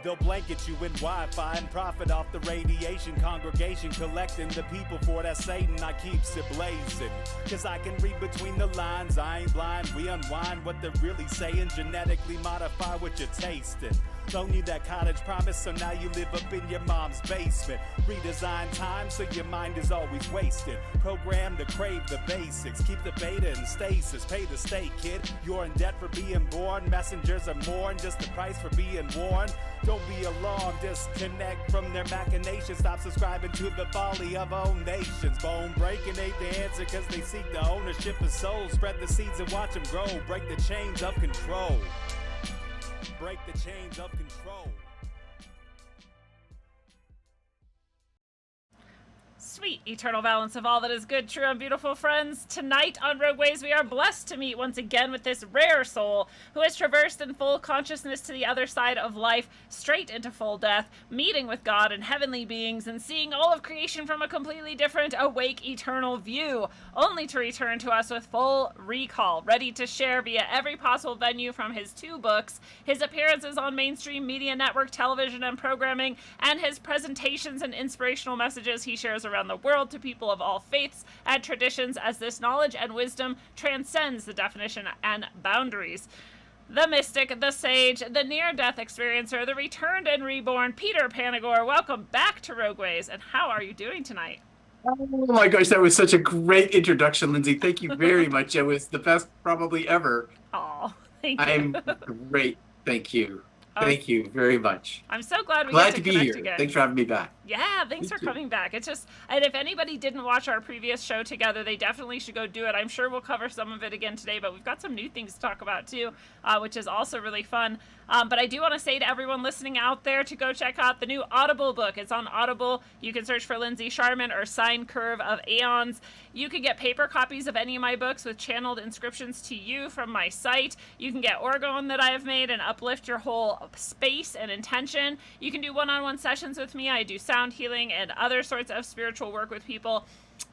They'll blanket you in Wi-Fi and profit off the radiation. Congregation collecting the people for that Satan. I keeps it blazing, cause I can read between the lines. I ain't blind, we unwind what they're really saying. Genetically modify what you're tasting. Don't need that cottage promise, so now you live up in your mom's basement. Redesign time so your mind is always wasted. Program to crave the basics. Keep the beta in stasis. Pay the state, kid. You're in debt for being born. Messengers are mourn, just the price for being warned. Don't be alarmed, disconnect from their machinations. Stop subscribing to the folly of own nations. Bone breaking ain't the answer, cause they seek the ownership of souls. Spread the seeds and watch them grow. Break the chains of control. Break the chains of control. Sweet eternal balance of all that is good, true, and beautiful, friends. Tonight on Rogueways, we are blessed to meet once again with this rare soul who has traversed in full consciousness to the other side of life, straight into full death, meeting with God and heavenly beings, and seeing all of creation from a completely different, awake, eternal view, only to return to us with full recall, ready to share via every possible venue from his 2 books, his appearances on mainstream media network television and programming, and his presentations and inspirational messages he shares around the world to people of all faiths and traditions, as this knowledge and wisdom transcends the definition and boundaries. The mystic, the sage, the near-death experiencer, the returned and reborn Peter Panagore. Welcome back to Rogueways, and how are you doing tonight? Oh my gosh, that was such a great introduction, Lindsay. Thank you very much. It was the best probably ever. Oh, thank you. I'm great. Thank you. Thank you very much. I'm so glad we Glad get to be connect here. again. Thanks for having me back. Yeah, thanks for coming back. It's just, and if anybody didn't watch our previous show together, they definitely should go do it. I'm sure we'll cover some of it again today, but we've got some new things to talk about too, which is also really fun. But I do want to say to everyone listening out there to go check out the new Audible book. It's on Audible. You can search for Lindsay Sharman or Sine Curve of Aeons. You can get paper copies of any of my books with channeled inscriptions to you from my site. You can get orgone that I have made and uplift your whole space and intention. You can do one-on-one sessions with me. I do sound healing and other sorts of spiritual work with people.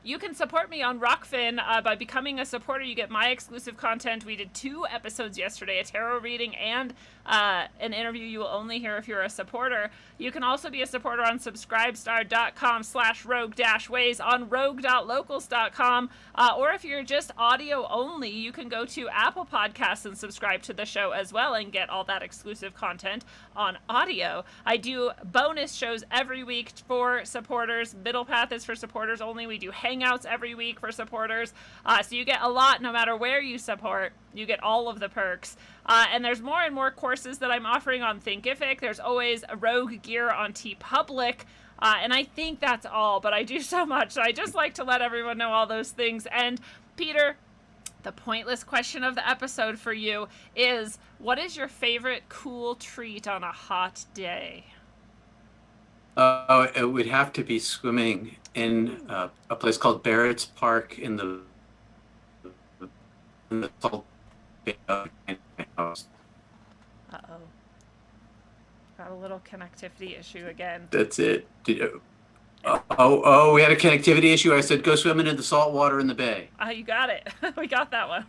You can support me on Rockfin by becoming a supporter. You get my exclusive content. We did 2 episodes yesterday, a tarot reading and an interview you will only hear if you're a supporter. You can also be a supporter on subscribestar.com/rogue-ways, on rogue.locals.com, or if you're just audio only, you can go to Apple Podcasts and subscribe to the show as well and get all that exclusive content on audio. I do bonus shows every week for supporters. Middle Path is for supporters only. We do hangouts every week for supporters. So you get a lot no matter where you support. You get all of the perks. And there's more and more courses that I'm offering on Thinkific. There's always Rogue gear on TeePublic. And I think that's all, but I do so much. So I just like to let everyone know all those things. And Peter, the pointless question of the episode for you is, what is your favorite cool treat on a hot day? It would have to be swimming in a place called Barrett's Park in the salt bay of my house. Uh-oh. Got a little connectivity issue again. That's it. We had a connectivity issue. I said, go swimming in the salt water in the bay. You got it. We got that one.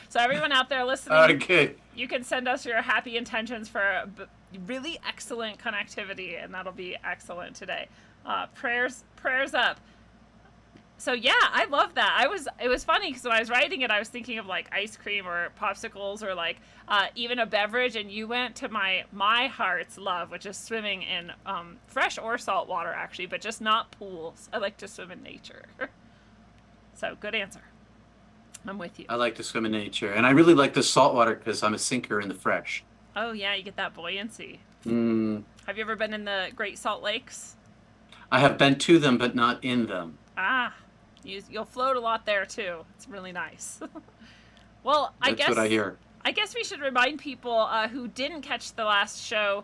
So everyone out there listening, Okay. You can send us your happy intentions for really excellent connectivity, and that'll be excellent today. Prayers up. So yeah, I love that. It was funny because when I was writing it, I was thinking of like ice cream or popsicles or like even a beverage, and you went to my heart's love, which is swimming in fresh or salt water actually, but just not pools. I like to swim in nature. So good answer. I'm with you. I like to swim in nature, and I really like the salt water because I'm a sinker in the fresh. Oh yeah, you get that buoyancy. Mm. Have you ever been in the Great Salt Lakes? I have been to them, but not in them. You'll float a lot there too. It's really nice. Well, That's what I hear. I guess we should remind people who didn't catch the last show,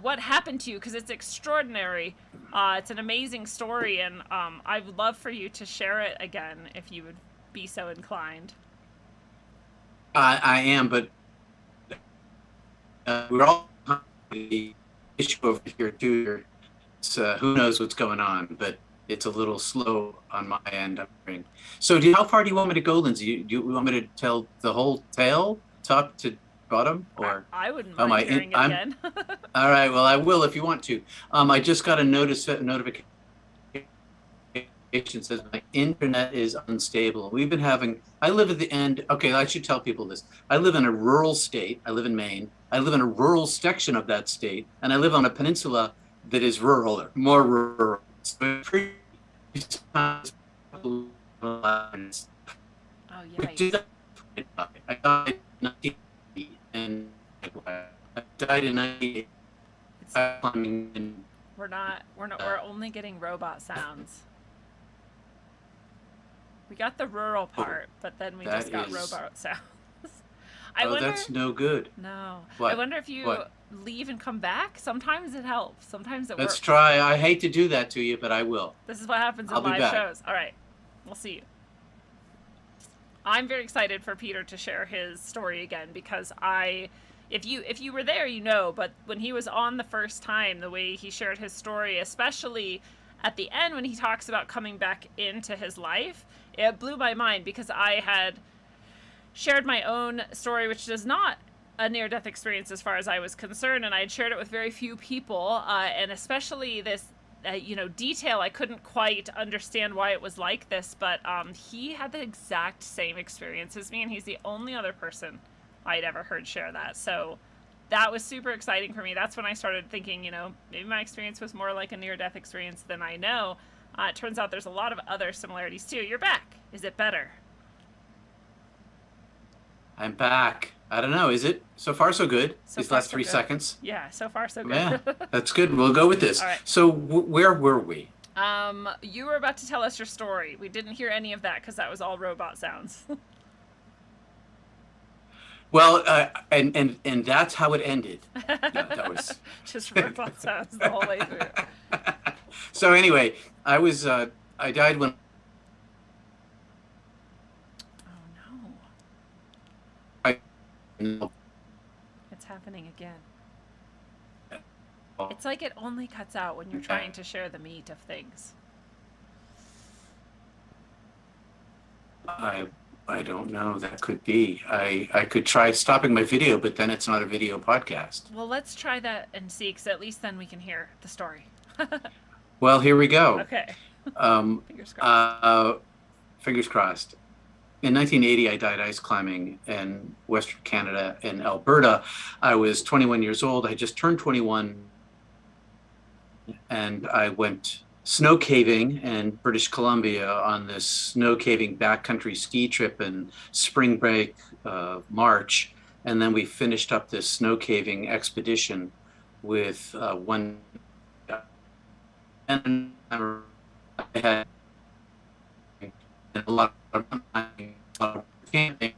what happened to you, because it's extraordinary. It's an amazing story, and I would love for you to share it again if you would be so inclined. I am, but we're all the issue over here too. So who knows what's going on, but it's a little slow on my end. How far do you want me to go, Lindsay? Do you want me to tell the whole tale? bottom? Or I wouldn't am mind hearing it again. all right. Well, I will if you want to. I just got a notification says my internet is unstable. We've been having. I live at the end. Okay, I should tell people this. I live in a rural state. I live in Maine. I live in a rural section of that state, and I live on a peninsula that is rural, more rural. So Oh yeah. I died in 1980, and I died in 98. We're only getting robot sounds. We got the rural part, but then we just got robot sounds. I wonder, that's no good. No. What? I wonder if you leave and come back. Sometimes it helps. Sometimes it works. Let's try. I hate to do that to you, but I will. This is what happens in live shows. All right. We'll see you. I'm very excited for Peter to share his story again because if you were there, you know, but when he was on the first time, the way he shared his story, especially at the end when he talks about coming back into his life, it blew my mind because I had shared my own story, which is not a near-death experience as far as I was concerned, and I had shared it with very few people, and especially this detail, I couldn't quite understand why it was like this, but he had the exact same experience as me, and he's the only other person I'd ever heard share that. So that was super exciting for me. That's when I started thinking, maybe my experience was more like a near-death experience than I know. It turns out there's a lot of other similarities too. You're back. Is it better? I'm back. I don't know. Is it? So far, so good. These last 3 seconds. Yeah, so far, so good. Yeah, that's good. We'll go with this. All right. So where were we? You were about to tell us your story. We didn't hear any of that because that was all robot sounds. Well, and that's how it ended. No, that was just robot sounds the whole way through. So anyway, I died when. No. It's happening again. It's like it only cuts out when you're trying to share the meat of things. I don't know. That could be. I could try stopping my video, but then it's not a video podcast. Well, let's try that and see, because at least then we can hear the story. Well, here we go. Okay. Fingers crossed. Fingers crossed. In 1980, I died ice climbing in Western Canada in Alberta. I was 21 years old. I just turned 21, and I went snow caving in British Columbia on this snow caving backcountry ski trip in spring break, March. And then we finished up this snow caving expedition with one. And I had a lot of camping,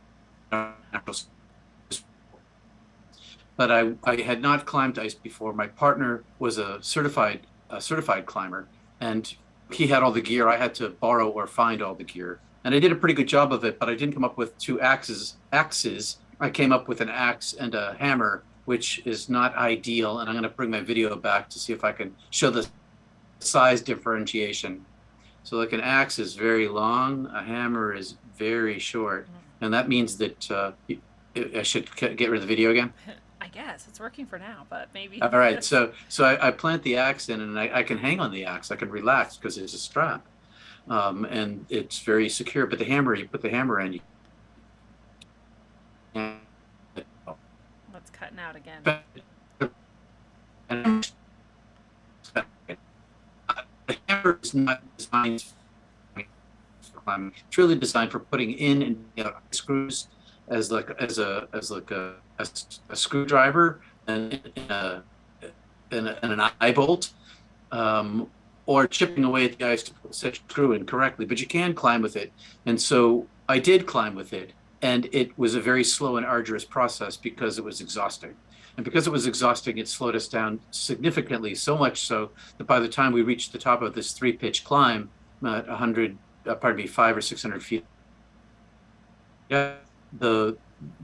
but I had not climbed ice before. My partner was a certified climber, and he had all the gear. I had to borrow or find all the gear, and I did a pretty good job of it. But I didn't come up with 2 axes. I came up with an axe and a hammer, which is not ideal. And I'm going to bring my video back to see if I can show the size differentiation. So like an axe is very long, a hammer is very short. And that means that I should get rid of the video again? I guess. It's working for now, but maybe. All right. So I plant the axe in, and I can hang on the axe. I can relax because there's a strap. And it's very secure. But the hammer, you put the hammer in. What's cutting out again? The hammer is not designed for climbing. It's really designed for putting in and out screws as a screwdriver and an eye bolt, or chipping away at the ice to put such a screw in correctly. But you can climb with it, and so I did climb with it, and it was a very slow and arduous process because it was exhausting. And because it was exhausting, it slowed us down significantly, so much so that by the time we reached the top of this 3-pitch climb at 500 or 600 feet,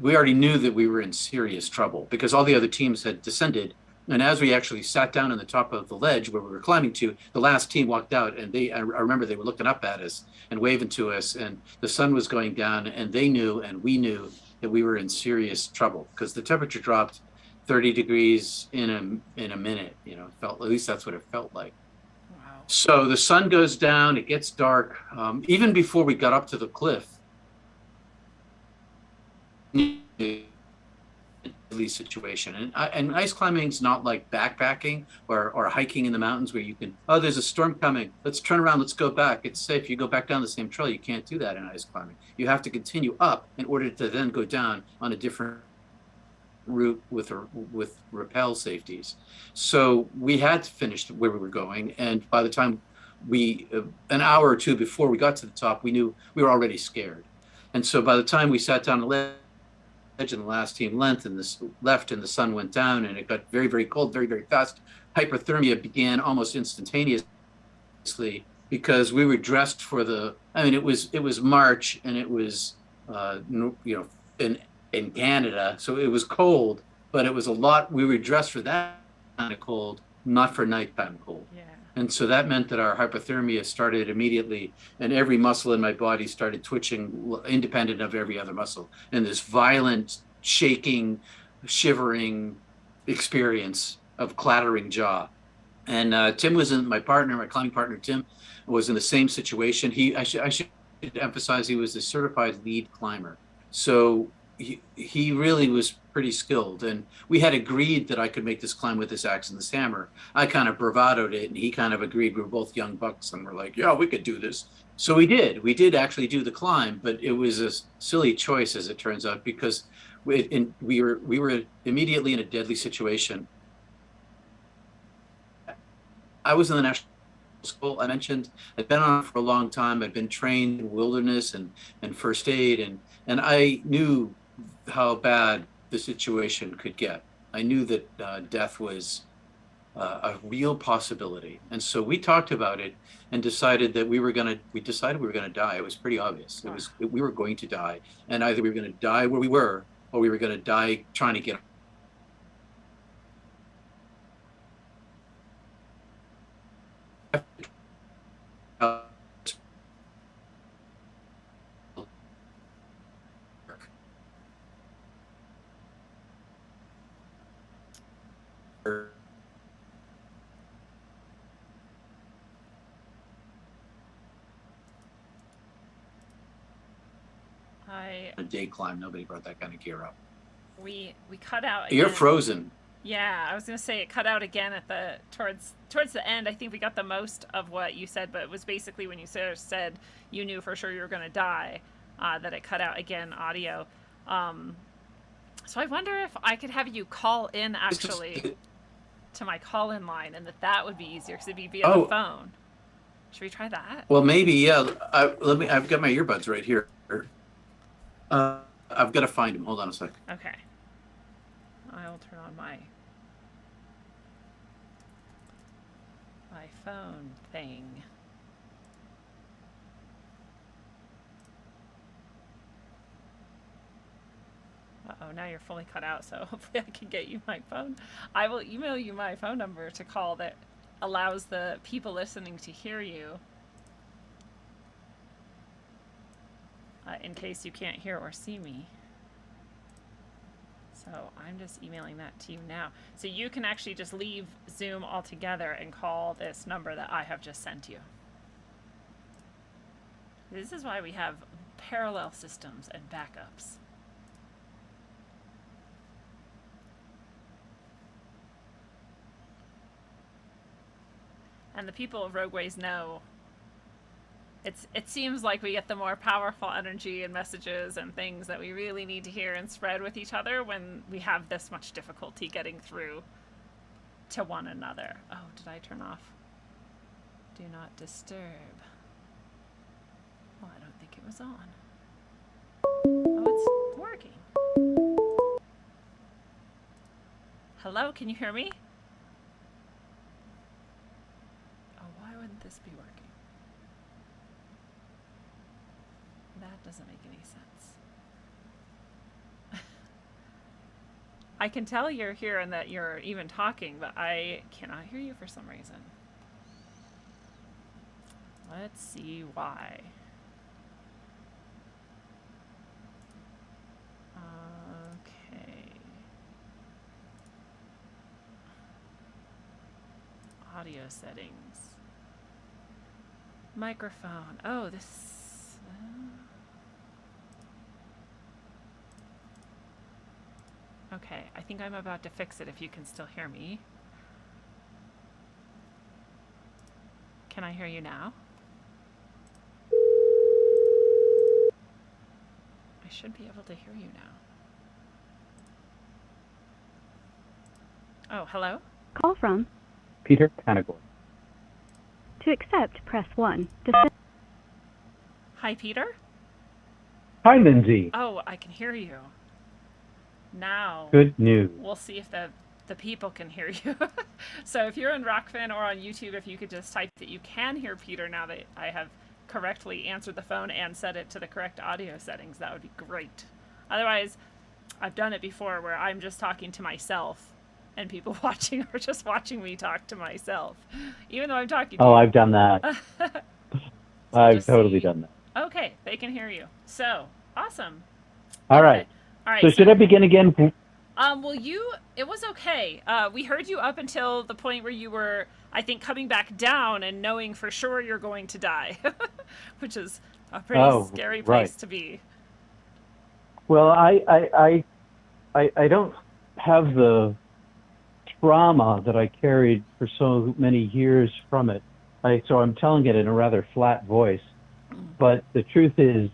we already knew that we were in serious trouble because all the other teams had descended. And as we actually sat down on the top of the ledge where we were climbing to, the last team walked out, and I remember they were looking up at us and waving to us, and the sun was going down, and they knew and we knew that we were in serious trouble because the temperature dropped 30 degrees in a minute. You know, at least that's what it felt like. Wow. So the sun goes down, it gets dark. Even before we got up to the cliff, situation. And ice climbing is not like backpacking or hiking in the mountains where you can, oh, there's a storm coming, let's turn around, let's go back. It's safe. You go back down the same trail. You can't do that in ice climbing. You have to continue up in order to then go down on a different route with rappel safeties. So we had finished where we were going, and by the time we an hour or two before we got to the top, we knew we were already scared. And so by the time we sat down the ledge and the last team left and the sun went down and it got very, very cold, very, very fast, hypothermia began almost instantaneously because we were dressed for it was March and it was in Canada, so it was cold, but it was a lot. We were dressed for that kind of cold, not for nighttime cold. Yeah. And so that meant that our hypothermia started immediately, and every muscle in my body started twitching, independent of every other muscle. And this violent, shaking, shivering experience of clattering jaw. And Tim was my climbing partner. Tim was in the same situation. I should emphasize he was a certified lead climber. So he really was pretty skilled, and we had agreed that I could make this climb with this axe and this hammer. I kind of bravadoed it, and he kind of agreed. We were both young bucks, and we're like, yeah, we could do this. So we did actually do the climb, but it was a silly choice, as it turns out, because we were immediately in a deadly situation. I was in the national school. I mentioned I'd been on it for a long time. I'd been trained in wilderness and first aid, and I knew how bad the situation could get. I knew that death was a real possibility, and so we talked about it and decided that we were gonna die. It was pretty obvious. We were going to die, and either we were going to die where we were, or we were going to die trying to get. A day climb. Nobody brought that kind of gear up. We cut out again. You're frozen. Yeah, I was gonna say it cut out again at towards the end. I think we got the most of what you said, but it was basically when you said you knew for sure you were gonna die, that it cut out again audio. So I wonder if I could have you call in actually to my call-in line, and that would be easier because it'd be via the phone. Should we try that? Well, maybe, yeah. I've got my earbuds right here. I've got to find them. Hold on a sec. Okay. I'll turn on my phone thing. Uh-oh, now you're fully cut out, so hopefully I can get you my phone. I will email you my phone number to call that allows the people listening to hear you. In case you can't hear or see me. So I'm just emailing that to you now. So you can actually just leave Zoom altogether and call this number that I have just sent you. This is why we have parallel systems and backups. And the people of Rogueways know it seems like we get the more powerful energy and messages and things that we really need to hear and spread with each other when we have this much difficulty getting through to one another. Oh, did I turn off Do Not Disturb? Well, I don't think it was on. Oh, it's working. Hello, can you hear me? Oh, why wouldn't this be working? That doesn't make any sense. I can tell you're here and that you're even talking, but I cannot hear you for some reason. Let's see why. settings. Microphone. Oh, this... Okay, I think I'm about to fix it if you can still hear me. Can I hear you now? I should be able to hear you now. Oh, hello? Call from Peter Panagore. to accept, press 1. Hi, Peter? Hi, Lindsay. Oh, I can hear you. Now, Good news. we'll see if the people can hear you. So if you're in Rockfin or on YouTube, if you could just type that you can hear Peter now that I have correctly answered the phone and set it to the correct audio settings, that would be great. Otherwise, I've done it before where I'm just talking to myself and people watching are just watching me talk to myself, even though I'm talking to you. Oh, I've done that. I've totally done that. Okay, they can hear you. So, awesome. All right. All right. So should I begin again? Well, it was okay. We heard you up until the point where you were, I think, coming back down and knowing for sure you're going to die, which is a pretty scary place to be. Well, I don't have the trauma that I carried for so many years from it. So I'm telling it in a rather flat voice. But the truth is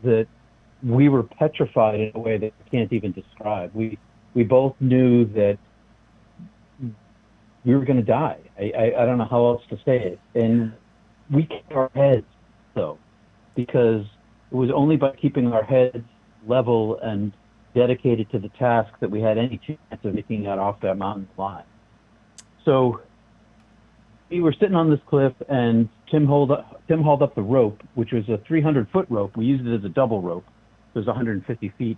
that we were petrified in a way that I can't even describe. We both knew that we were going to die. I don't know how else to say it. And we kept our heads, though, because it was only by keeping our heads level and dedicated to the task that we had any chance of making that off that mountain alive. So we were sitting on this cliff, and Tim hauled up the rope, which was a 300-foot rope. We used it as a double rope. It was 150 feet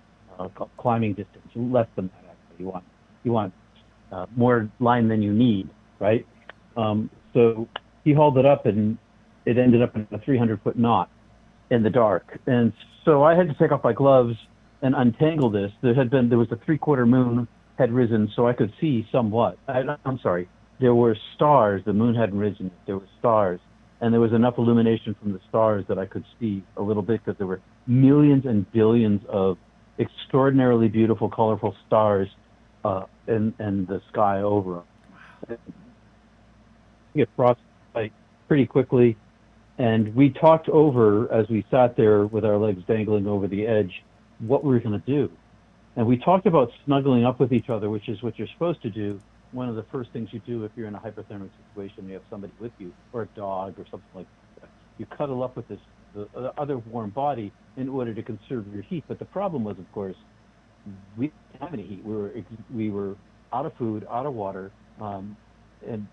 climbing distance, less than that actually. You want more line than you need, right? So he hauled it up, and it ended up in a 300-foot knot in the dark. And so I had to take off my gloves and untangle this. There was a 3/4 moon had risen, so I could see somewhat. I'm sorry. There were stars. The moon hadn't risen yet. There were stars, and there was enough illumination from the stars that I could see a little bit, because there were millions and billions of extraordinarily beautiful, colorful stars in the sky over them. You get frostbite pretty quickly, and we talked over, as we sat there with our legs dangling over the edge, what we were going to do. And we talked about snuggling up with each other, which is what you're supposed to do. One of the first things you do if you're in a hypothermic situation, you have somebody with you, or a dog or something like that. You cuddle up with the other warm body in order to conserve your heat. But the problem was, of course, we didn't have any heat. We were out of food, out of water, and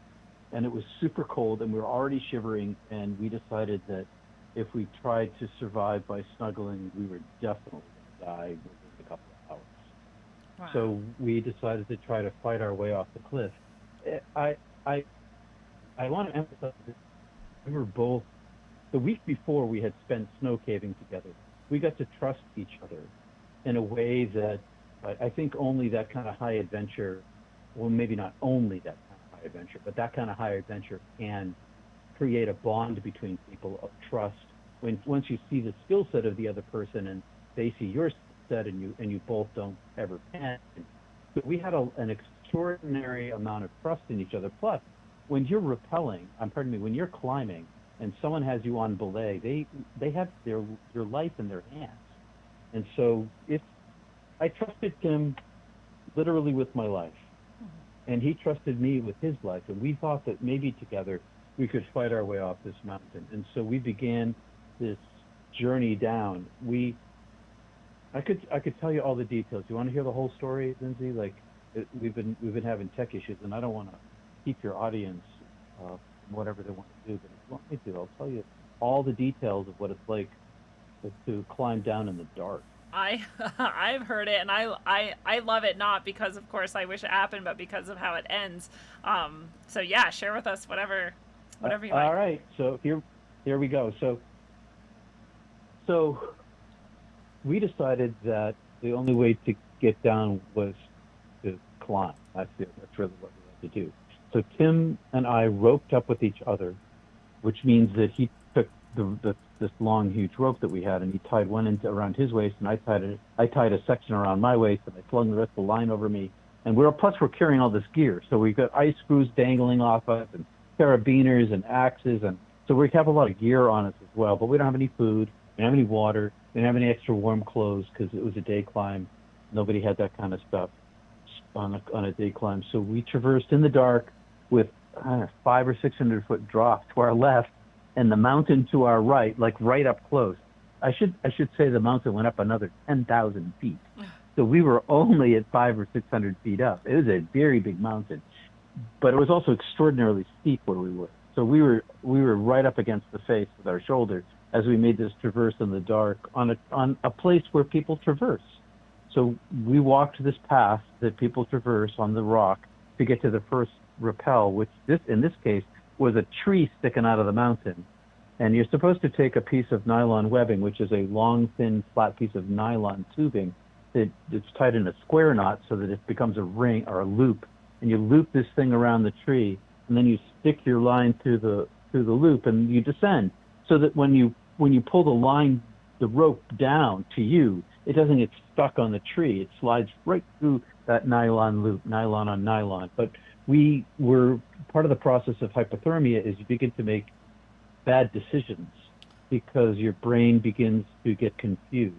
it was super cold, and we were already shivering. And we decided that if we tried to survive by snuggling, we were definitely going to die within a couple of hours. Wow. So we decided to try to fight our way off the cliff. I want to emphasize that we were both, the week before we had spent snow caving together. We got to trust each other in a way that I think only that kind of high adventure, well, maybe not only that kind of high adventure, but that kind of high adventure can create a bond between people of trust. Once you see the skill set of the other person and they see your skill set, and you both don't ever panic. So we had an extraordinary amount of trust in each other. Plus, when you're when you're climbing and someone has you on belay, they have your life in their hands. And so I trusted Tim literally with my life, and he trusted me with his life, and we thought that maybe together we could fight our way off this mountain. And so we began this journey down. I could tell you all the details. You want to hear the whole story, Lindsay? We've been having tech issues, and I don't want to keep your audience from whatever they want to do. But if you want me to, I'll tell you all the details of what it's like to climb down in the dark. I've heard it, and I love it, not because, of course, I wish it happened, but because of how it ends. So yeah, share with us whatever you like. All right. So here we go. So we decided that the only way to get down was to climb. That's really what we had to do. So Tim and I roped up with each other, which means that he took this long, huge rope that we had, and he tied one end around his waist, and I tied a section around my waist, and I flung the rest of the line over me. And we're carrying all this gear. So we've got ice screws dangling off us, and carabiners and axes, and so we have a lot of gear on us as well. But we don't have any food, we don't have any water, we don't have any extra warm clothes because it was a day climb. Nobody had that kind of stuff on a day climb. So we traversed in the dark with 500 or 600 foot drop to our left, and the mountain to our right, like right up close. I should say the mountain went up another 10,000 feet. So we were only at 500 or 600 feet up. It was a very big mountain, but it was also extraordinarily steep where we were. So we were right up against the face with our shoulder as we made this traverse in the dark on a place where people traverse. So we walked this path that people traverse on the rock to get to the First Repel, which in this case was a tree sticking out of the mountain. And you're supposed to take a piece of nylon webbing, which is a long, thin, flat piece of nylon tubing that's tied in a square knot so that it becomes a ring or a loop. And you loop this thing around the tree, and then you stick your line through the loop, and you descend. So that when you pull the rope down to you, it doesn't get stuck on the tree. It slides right through that nylon loop, nylon on nylon. But we were part of the process of hypothermia is you begin to make bad decisions because your brain begins to get confused.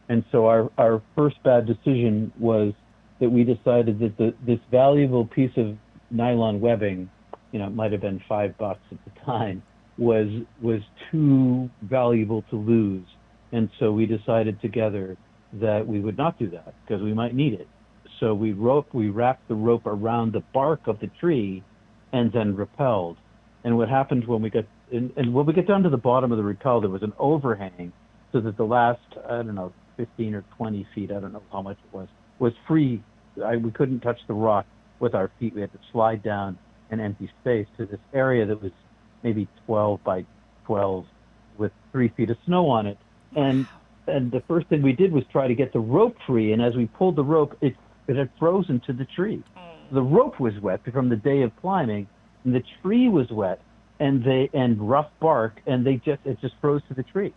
And so our first bad decision was that we decided that this valuable piece of nylon webbing, it might have been $5 at the time, was too valuable to lose. And so we decided together that we would not do that because we might need it. So we wrapped the rope around the bark of the tree and then rappelled. And what happened when we got down to the bottom of the rappel, there was an overhang so that the last, 15 or 20 feet, I don't know how much it was free. We couldn't touch the rock with our feet. We had to slide down an empty space to this area that was maybe 12 by 12 with 3 feet of snow on it. And the first thing we did was try to get the rope free. And as we pulled the rope, it had frozen to the tree. The rope was wet from the day of climbing, and the tree was wet and rough bark, and it just froze to the tree.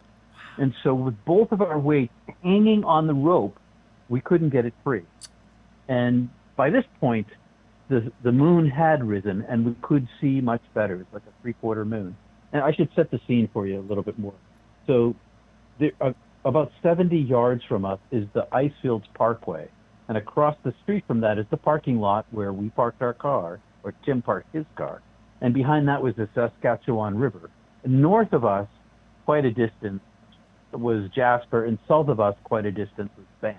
And so with both of our weight hanging on the rope, we couldn't get it free. And by this point, the moon had risen, and we could see much better. It was like a 3/4 moon. And I should set the scene for you a little bit more. So about 70 yards from us is the Icefields Parkway. And across the street from that is the parking lot where we parked our car, or Tim parked his car. And behind that was the Saskatchewan River. North of us, quite a distance, was Jasper, and south of us, quite a distance, was Banff.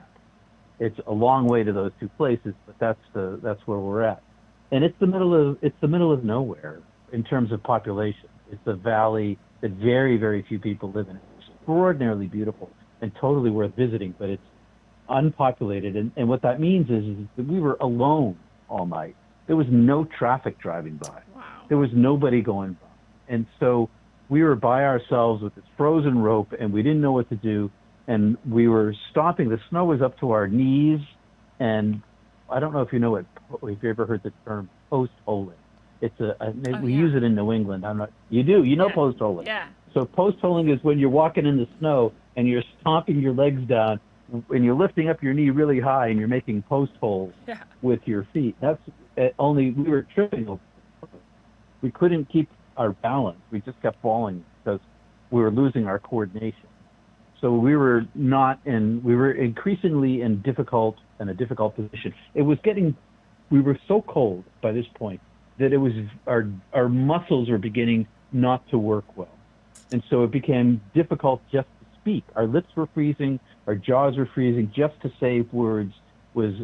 It's a long way to those two places, but that's where we're at. And it's the middle of nowhere in terms of population. It's a valley that very, very few people live in. It's extraordinarily beautiful and totally worth visiting, but it's unpopulated. And what that means is that we were alone all night. There was no traffic driving by. Wow. There was nobody going by. And so we were by ourselves with this frozen rope, and we didn't know what to do. And we were stopping. The snow was up to our knees. And I don't know if you know if you ever heard the term post-holing. It's we use it in New England. You do. You know post-holing. Yeah. So post-holing is when you're walking in the snow and you're stomping your legs down and you're lifting up your knee really high and you're making post holes with your feet. That's only we were tripping over. We couldn't keep our balance. We just kept falling because we were losing our coordination. So we were increasingly in a difficult position. We were so cold by this point that it was our muscles were beginning not to work well. And so it became difficult just to speak. Our lips were freezing, our jaws were freezing. Just to say words was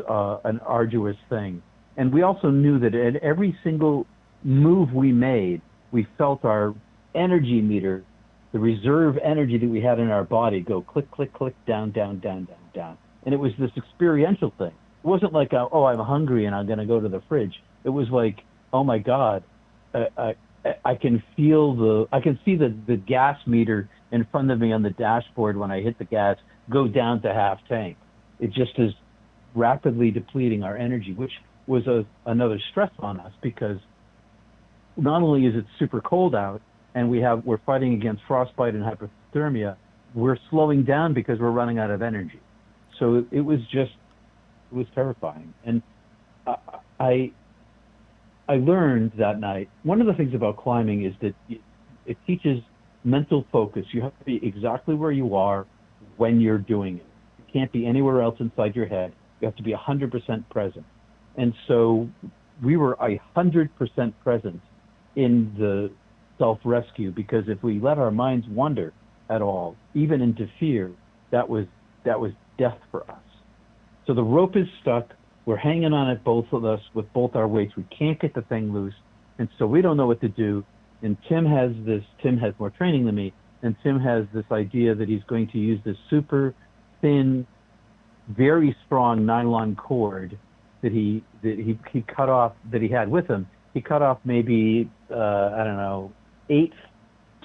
an arduous thing. And we also knew that at every single move we made, we felt our energy meter, the reserve energy that we had in our body, go click, click, click, down, down, down, down, down. And it was this experiential thing. It wasn't like, I'm hungry and I'm going to go to the fridge. It was like, oh my God, I can see the gas meter in front of me on the dashboard when I hit the gas go down to half tank. It just is rapidly depleting our energy, which was another stress on us because not only is it super cold out, and we're fighting against frostbite and hypothermia, we're slowing down because we're running out of energy. So it was terrifying. And I learned that night, one of the things about climbing is that it teaches mental focus. You have to be exactly where you are when you're doing it. You can't be anywhere else inside your head. You have to be 100% present. And so we were 100% present in the self-rescue, because if we let our minds wander at all, even into fear, that was death for us. So the rope is stuck. We're hanging on it, both of us, with both our weights. We can't get the thing loose. And so we don't know what to do. And Tim has more training than me, and Tim has this idea that he's going to use this super thin, very strong nylon cord that he cut off, that he had with him. He cut off maybe, I don't know, 2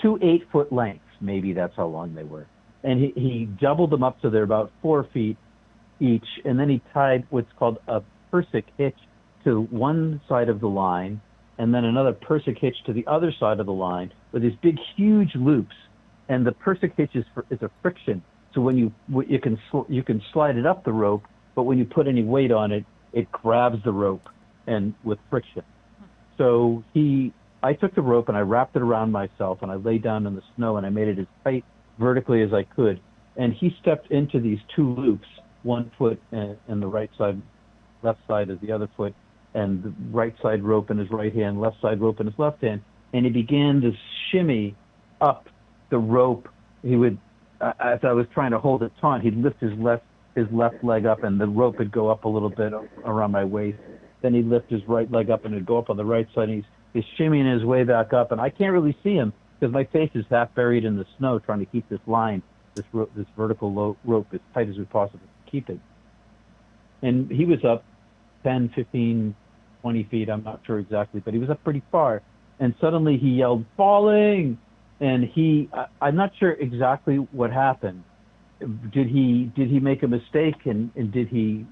8-foot lengths. Maybe that's how long they were. And he doubled them up so they're about 4 feet each. And then he tied what's called a Persic hitch to one side of the line, and then another Persic hitch to the other side of the line with these big, huge loops. And the Persic hitch is a friction. So when you can slide it up the rope, but when you put any weight on it, it grabs the rope and with friction. So I took the rope and I wrapped it around myself, and I lay down in the snow and I made it as tight vertically as I could. And he stepped into these 2 loops, 1 foot in the right side, left side is the other foot, and the right side rope in his right hand, left side rope in his left hand. And he began to shimmy up the rope. He would, as I was trying to hold it taut, he'd lift his left leg up, and the rope would go up a little bit around my waist. Then he'd lift his right leg up, and it'd go up on the right side. And he's shimmying his way back up, and I can't really see him because my face is half buried in the snow, trying to keep this line, this vertical rope as tight as we possibly can keep it. And he was up 10, 15, 20 feet, I'm not sure exactly, but he was up pretty far. And suddenly he yelled, "Falling!" And I'm not sure exactly what happened. Did he make a mistake, and did he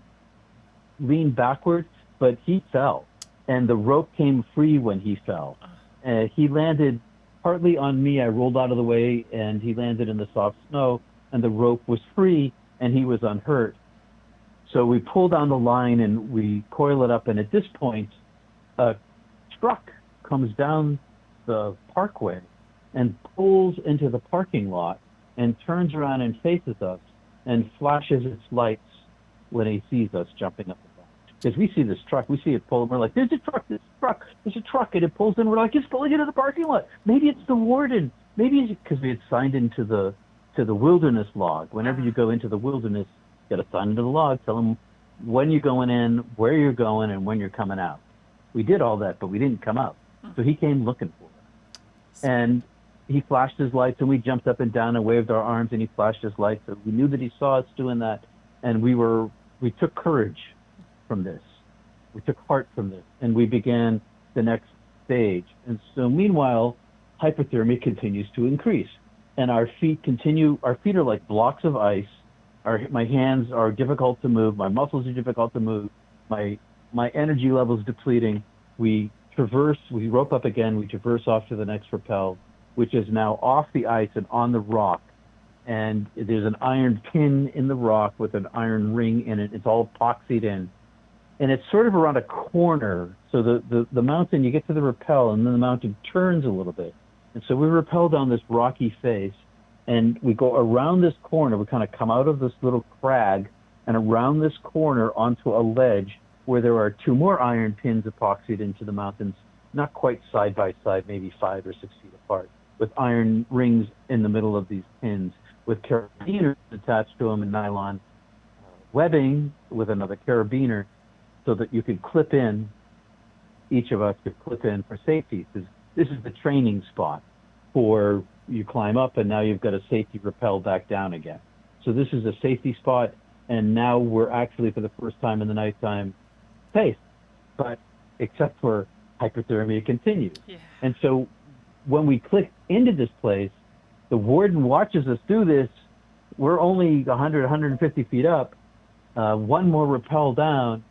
lean backwards? But he fell, and the rope came free when he fell. He landed partly on me. I rolled out of the way, and he landed in the soft snow, and the rope was free, and he was unhurt. So we pull down the line, and we coil it up, and at this point, a truck comes down the parkway and pulls into the parking lot and turns around and faces us and flashes its lights when he sees us jumping up the back. Because we see this truck, we see it pull, and we're like, there's a truck, and it pulls in, we're like, it's pulling into the parking lot. Maybe it's the warden. Maybe it's because we had signed into the wilderness log. Whenever you go into the wilderness, you got to sign into the log, tell them when you're going in, where you're going, and when you're coming out. We did all that, but we didn't come out. So he came looking for us. And he flashed his lights, and we jumped up and down and waved our arms, and he flashed his lights. So we knew that he saw us doing that, and we took courage from this. We took heart from this, and we began the next stage. And so meanwhile, hypothermia continues to increase, and our feet are like blocks of ice. My hands are difficult to move. My muscles are difficult to move. My energy level is depleting. We rope up again. We traverse off to the next rappel, which is now off the ice and on the rock. And there's an iron pin in the rock with an iron ring in it. It's all epoxied in. And it's sort of around a corner. So the mountain, you get to the rappel, and then the mountain turns a little bit. And so we rappel down this rocky face, and we go around this corner. We kind of come out of this little crag and around this corner onto a ledge where there are 2 more iron pins epoxied into the mountains, not quite side by side, maybe 5 or 6 feet apart, with iron rings in the middle of these pins, with carabiners attached to them and nylon webbing with another carabiner, so that you could clip in, each of us could clip in for safety. This is the training spot for you climb up, and now you've got a safety rappel back down again. So this is a safety spot, and now we're actually, for the first time in the nighttime, safe. But except for hypothermia continues. Yeah. And so when we click into this place, the warden watches us do this. We're only 100, 150 feet up, 1 more rappel down,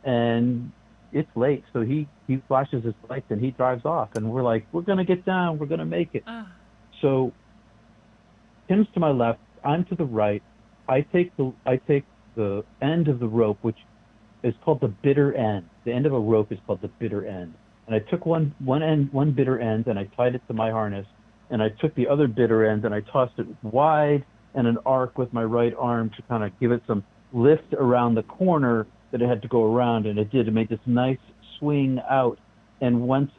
and it's late. So he flashes his lights and he drives off. And we're like, we're going to get down. We're going to make it. So Tim's to my left. I'm to the right. I take the end of the rope, which is called the bitter end. The end of a rope is called the bitter end. And I took one bitter end, and I tied it to my harness. And I took the other bitter end, and I tossed it wide and an arc with my right arm to kind of give it some lift around the corner that it had to go around. And it did. It made this nice swing out. And once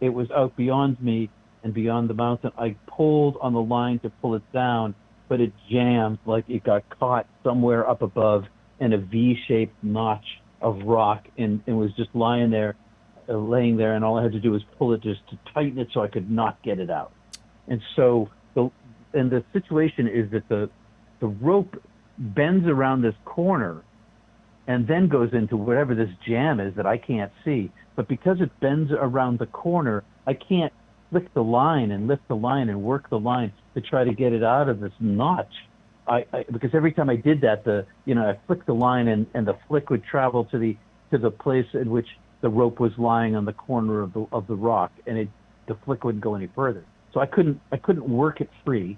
it was out beyond me and beyond the mountain, I pulled on the line to pull it down, but it jammed, like it got caught somewhere up above in a V-shaped notch of rock, and was just laying there, and all I had to do was pull it just to tighten it so I could not get it out. And so the situation is that the rope bends around this corner and then goes into whatever this jam is that I can't see. But because it bends around the corner, I can't flick the line and lift the line and work the line to try to get it out of this notch. Because every time I did that, I flicked the line and the flick would travel to the place in which the rope was lying on the corner of the rock, and the flick wouldn't go any further. So I couldn't work it free,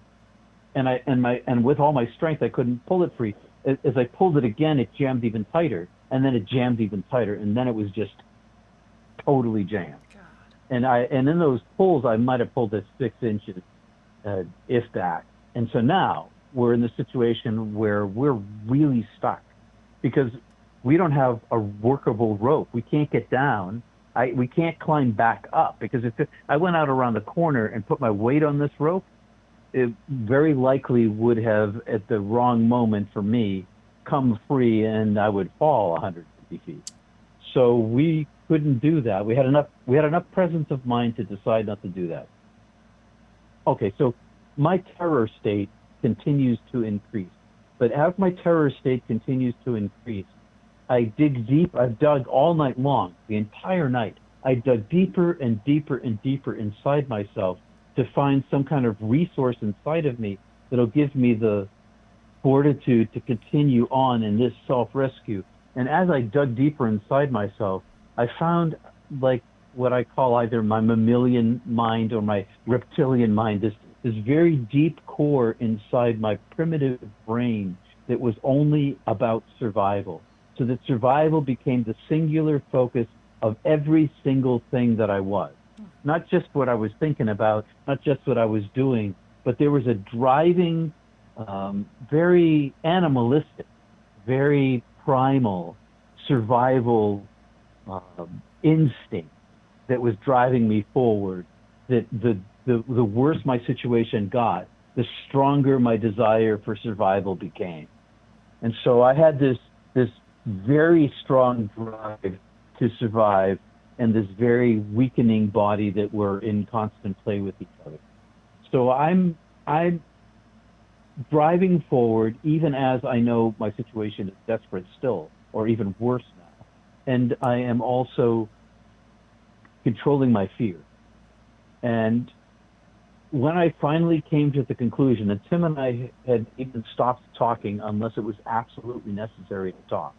and with all my strength I couldn't pull it free. As I pulled it again, it jammed even tighter, and then it jammed even tighter, and then it was just totally jammed. And in those pulls, I might have pulled it 6 inches, if that. And so now we're in the situation where we're really stuck because we don't have a workable rope. We can't get down. We can't climb back up because if I went out around the corner and put my weight on this rope, it very likely would have, at the wrong moment for me, come free and I would fall 150 feet. So we couldn't do that. We had enough presence of mind to decide not to do that. Okay, so my terror state continues to increase. But as my terror state continues to increase, I dig deep. I've dug all night long, the entire night. I dug deeper and deeper and deeper inside myself to find some kind of resource inside of me that'll give me the fortitude to continue on in this self-rescue. And as I dug deeper inside myself, I found like what I call either my mammalian mind or my reptilian mind, this very deep core inside my primitive brain that was only about survival. So that survival became the singular focus of every single thing that I was. Not just what I was thinking about, not just what I was doing, but there was a driving, very animalistic, very primal survival instinct that was driving me forward. That the worse my situation got, the stronger my desire for survival became. And so I had this very strong drive to survive and this very weakening body that were in constant play with each other. So I'm driving forward even as I know my situation is desperate still, or even worse now. And I am also controlling my fear. And when I finally came to the conclusion that Tim and I had even stopped talking unless it was absolutely necessary to talk,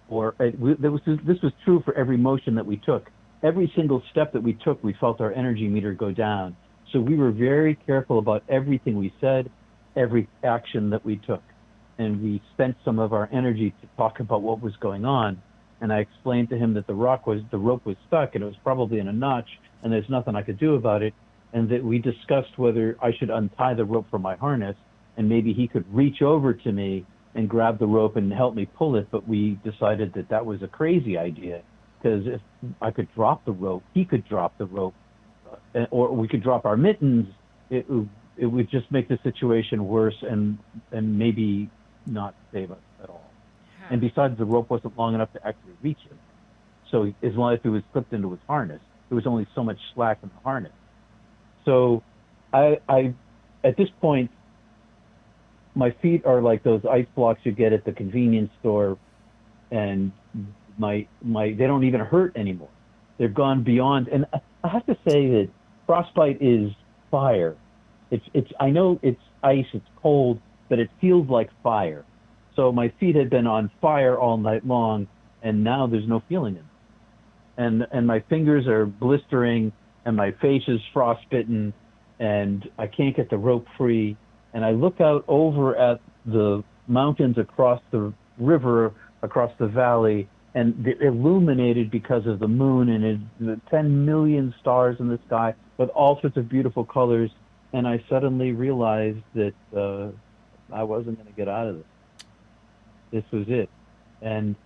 this was true for every motion that we took. Every single step that we took, we felt our energy meter go down. So we were very careful about everything we said, every action that we took. And we spent some of our energy to talk about what was going on. And I explained to him that the rope was stuck and it was probably in a notch and there's nothing I could do about it. And that we discussed whether I should untie the rope from my harness and maybe he could reach over to me and grab the rope and help me pull it. But we decided that that was a crazy idea because if I could drop the rope, he could drop the rope, or we could drop our mittens. It would just make the situation worse and maybe not save us at all. Yeah. And besides, the rope wasn't long enough to actually reach him. So as long as it was clipped into his harness, there was only so much slack in the harness. So I at this point, my feet are like those ice blocks you get at the convenience store, and they don't even hurt anymore. They've gone beyond. And I have to say that frostbite is fire. I know it's ice, it's cold, but it feels like fire. So my feet had been on fire all night long, and now there's no feeling in them. and my fingers are blistering, and my face is frostbitten, and I can't get the rope free. And I look out over at the mountains across the river, across the valley, and they're illuminated because of the moon and the 10 million stars in the sky with all sorts of beautiful colors. And I suddenly realized that I wasn't going to get out of this. This was it. And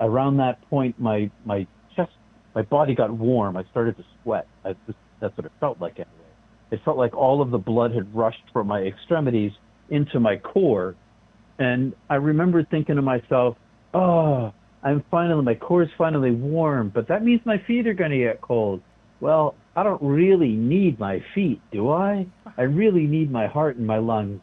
around that point, my chest, my body got warm. I started to sweat. That's what it felt like anyway. It felt like all of the blood had rushed from my extremities into my core. And I remember thinking to myself, oh, my core is finally warm, but that means my feet are going to get cold. Well, I don't really need my feet, do I? I really need my heart and my lungs.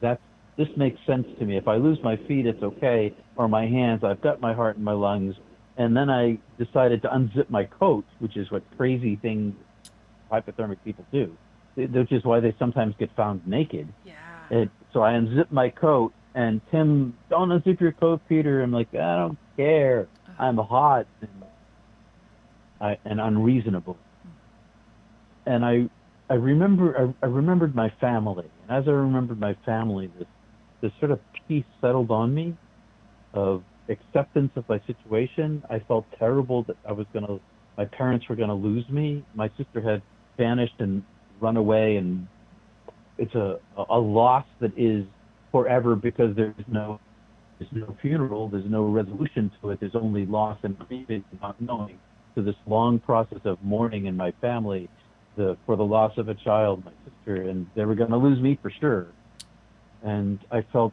This makes sense to me. If I lose my feet, it's okay, or my hands, I've got my heart and my lungs. And then I decided to unzip my coat, which is what crazy things hypothermic people do, which is why they sometimes get found naked. Yeah. So I unzipped my coat, and Tim, don't unzip your coat, Peter. I'm like, I don't care. I'm hot and unreasonable. And I remembered my family, and as I remembered my family, this sort of peace settled on me of acceptance of my situation. I felt terrible that my parents were gonna lose me. My sister had vanished and run away, and it's a loss that is forever because there's no funeral, there's no resolution to it. There's only loss and grieving, not knowing. So this long process of mourning in my family, for the loss of a child, my sister, and they were going to lose me for sure. And I felt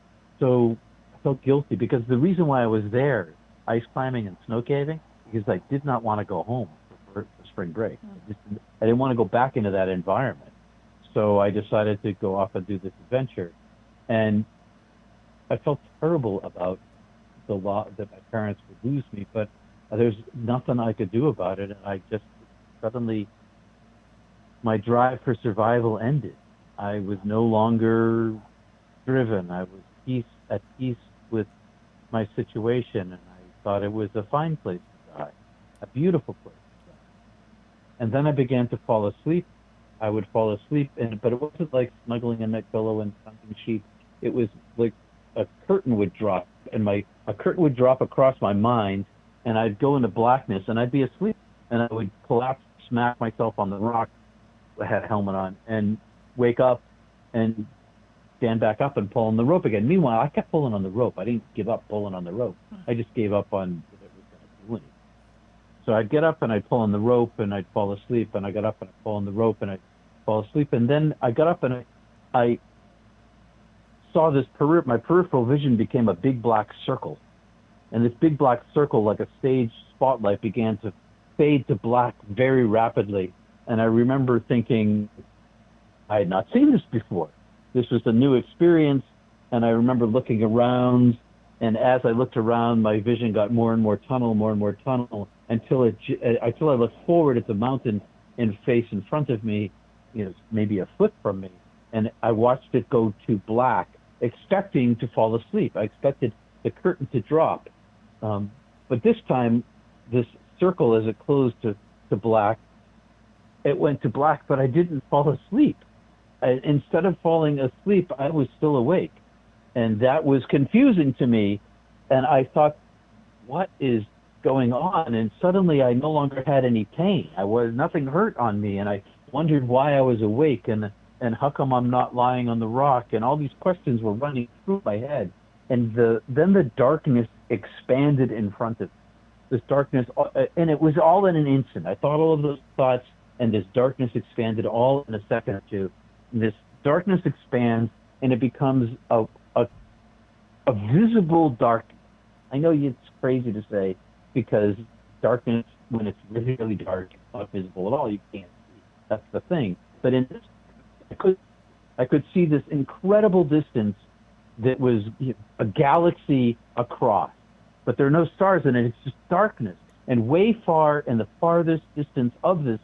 guilty because the reason why I was there, ice climbing and snow caving, because I did not want to go home for spring break. I didn't want to go back into that environment. So I decided to go off and do this adventure. And I felt terrible about the law that my parents would lose me, but there's nothing I could do about it. And I just suddenly, my drive for survival ended. I was no longer driven. I was at peace with my situation, and I thought it was a fine place to die, a beautiful place to die. And then I began to fall asleep. I would fall asleep, but it wasn't like snuggling in my pillow and something cheap. It was like a curtain would drop, and a curtain would drop across my mind, and I'd go into blackness, and I'd be asleep, and I would collapse, smack myself on the rock. I had a helmet on, and wake up and stand back up and pull on the rope again. Meanwhile, I kept pulling on the rope. I didn't give up pulling on the rope. I just gave up on that it was going to do anything. So I'd get up and I'd pull on the rope, and I'd fall asleep, and I got up and I'd pull on the rope, and I'd fall asleep, and then I got up and I saw this, my peripheral vision became a big black circle. And this big black circle, like a stage spotlight, began to fade to black very rapidly. And I remember thinking, I had not seen this before. This was a new experience. And I remember looking around, and as I looked around, my vision got more and more tunnel, until I looked forward at the mountain and face in front of me, maybe a foot from me. And I watched it go to black, expecting to fall asleep. I expected the curtain to drop. But this time, this circle, as it closed to black, it went to black, but I didn't fall asleep. Instead of falling asleep, I was still awake. And that was confusing to me. And I thought, what is going on? And suddenly I no longer had any pain. Nothing hurt on me. And I wondered why I was awake and how come I'm not lying on the rock? And all these questions were running through my head. And then the darkness expanded in front of me. This darkness, and it was all in an instant. I thought all of those thoughts, and this darkness expanded all in a second or two. And this darkness expands, and it becomes a visible darkness. I know it's crazy to say, because darkness, when it's really, really dark, it's not visible at all. You can't see. That's the thing. But in this, I could see this incredible distance that was a galaxy across. But there are no stars in it. It's just darkness. And way far in the farthest distance of this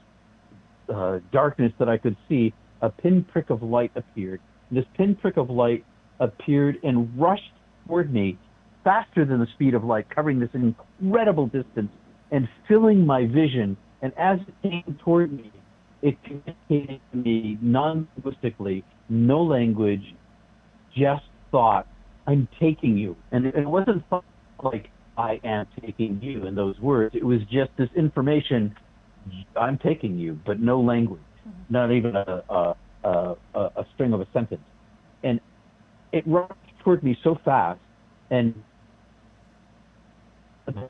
darkness that I could see, a pinprick of light appeared. This pinprick of light appeared and rushed toward me faster than the speed of light, covering this incredible distance and filling my vision And as it came toward me, it communicated to me non-linguistically, no language, just thought, I'm taking you. And it wasn't thought like, I am taking you in those words. It was just this information, I'm taking you, but no language, not even a string of a sentence. And it rushed toward me so fast, and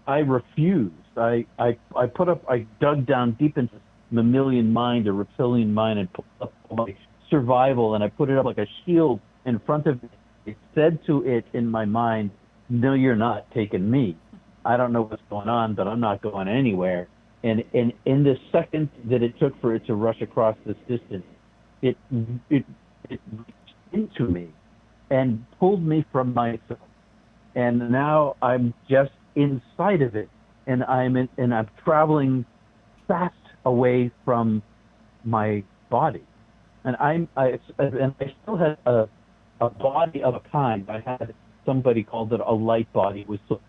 I refused. I dug down deep into mammalian mind or reptilian mind and put up my survival, and I put it up like a shield in front of me. It said to it in my mind, no, you're not taking me. I don't know what's going on, but I'm not going anywhere. And in the second that it took for it to rush across this distance, it reached into me and pulled me from myself. And now I'm just inside of it, and I'm traveling fast away from my body. And I still had a body of a kind. I had somebody called it a light body. It was so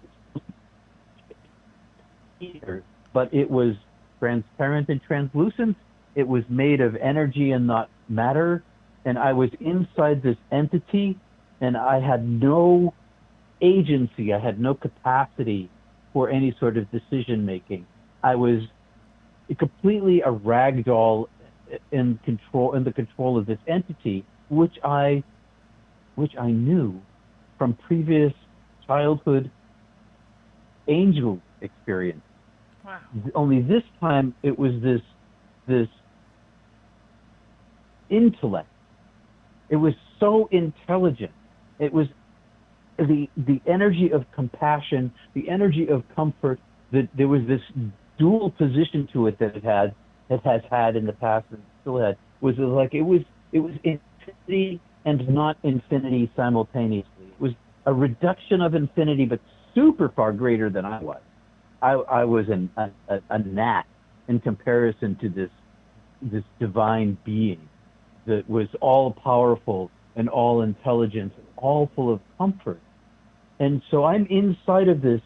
but it was transparent and translucent. It was made of energy and not matter. And I was inside this entity, and I had no agency. I had no capacity for any sort of decision making. I was completely a ragdoll in the control of this entity, which I knew from previous childhood angel experience. Wow. Only this time it was this intellect. It was so intelligent. It was the energy of compassion, the energy of comfort. That there was this dual position to it that it has had in the past and still had. It was infinity and not infinity simultaneously. It was a reduction of infinity, but super far greater than I was. I was a gnat in comparison to this divine being that was all powerful and all intelligent, and all full of comfort. And so I'm inside of this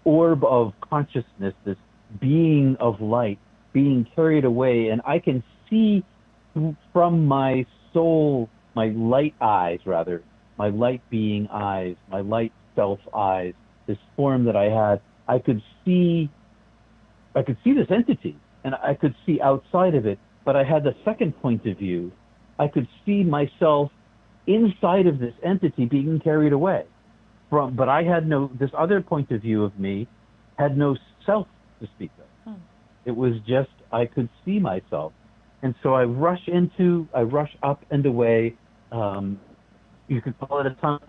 orb of consciousness, this being of light, being carried away, and I can see from my soul, my light eyes rather, my light being eyes, my light self eyes, this form that I had, I could see this entity, and I could see outside of it, but I had the second point of view. I could see myself inside of this entity being carried away but I had this other point of view of me had no self to speak of. It was just, I could see myself. And so I rush up and away. You could call it a tunnel.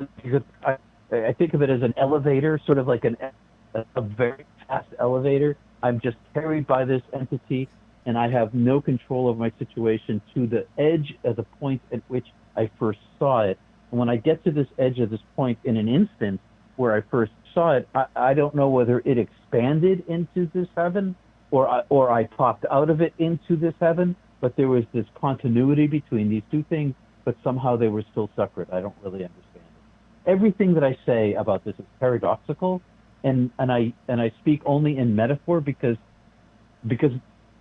I think of it as an elevator, sort of like a very fast elevator. I'm just carried by this entity, and I have no control of my situation to the edge of the point at which I first saw it. And when I get to this edge of this point in an instant where I first saw it, I don't know whether it expanded into this heaven or I popped out of it into this heaven, but there was this continuity between these two things, but somehow they were still separate. I don't really understand it. Everything that I say about this is paradoxical, and I speak only in metaphor because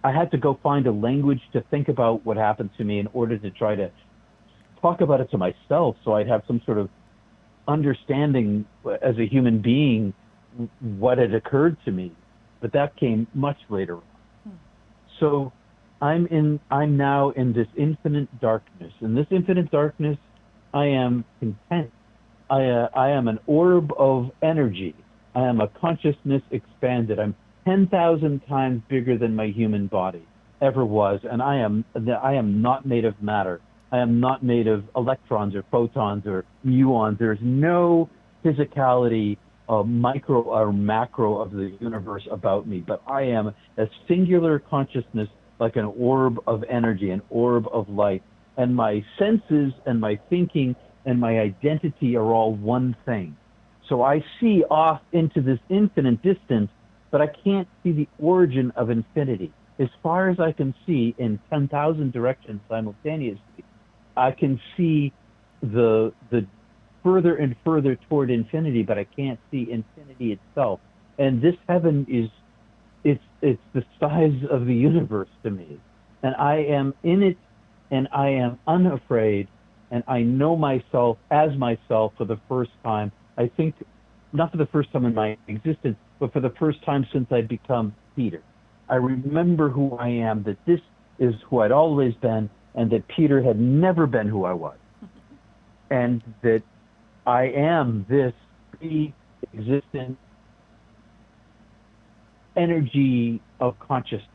I had to go find a language to think about what happened to me in order to try to talk about it to myself, so I'd have some sort of understanding as a human being what had occurred to me. But that came much later on. So I'm now in this infinite darkness. In this infinite darkness, I am content. I am an orb of energy. I am a consciousness expanded. I'm 10,000 times bigger than my human body ever was, and I am not made of matter. I am not made of electrons or photons or muons. There's no physicality, micro or macro of the universe about me, but I am a singular consciousness, like an orb of energy, an orb of light. And my senses and my thinking and my identity are all one thing. So I see off into this infinite distance, but I can't see the origin of infinity. As far as I can see in 10,000 directions simultaneously, I can see the further and further toward infinity, but I can't see infinity itself. And this heaven is it's the size of the universe to me, and I am in it, and I am unafraid, and I know myself as myself for the first time. I think not for the first time in my existence, but for the first time since I'd become Peter. I remember who I am, that this is who I'd always been, and that Peter had never been who I was. And that I am this pre-existent energy of consciousness.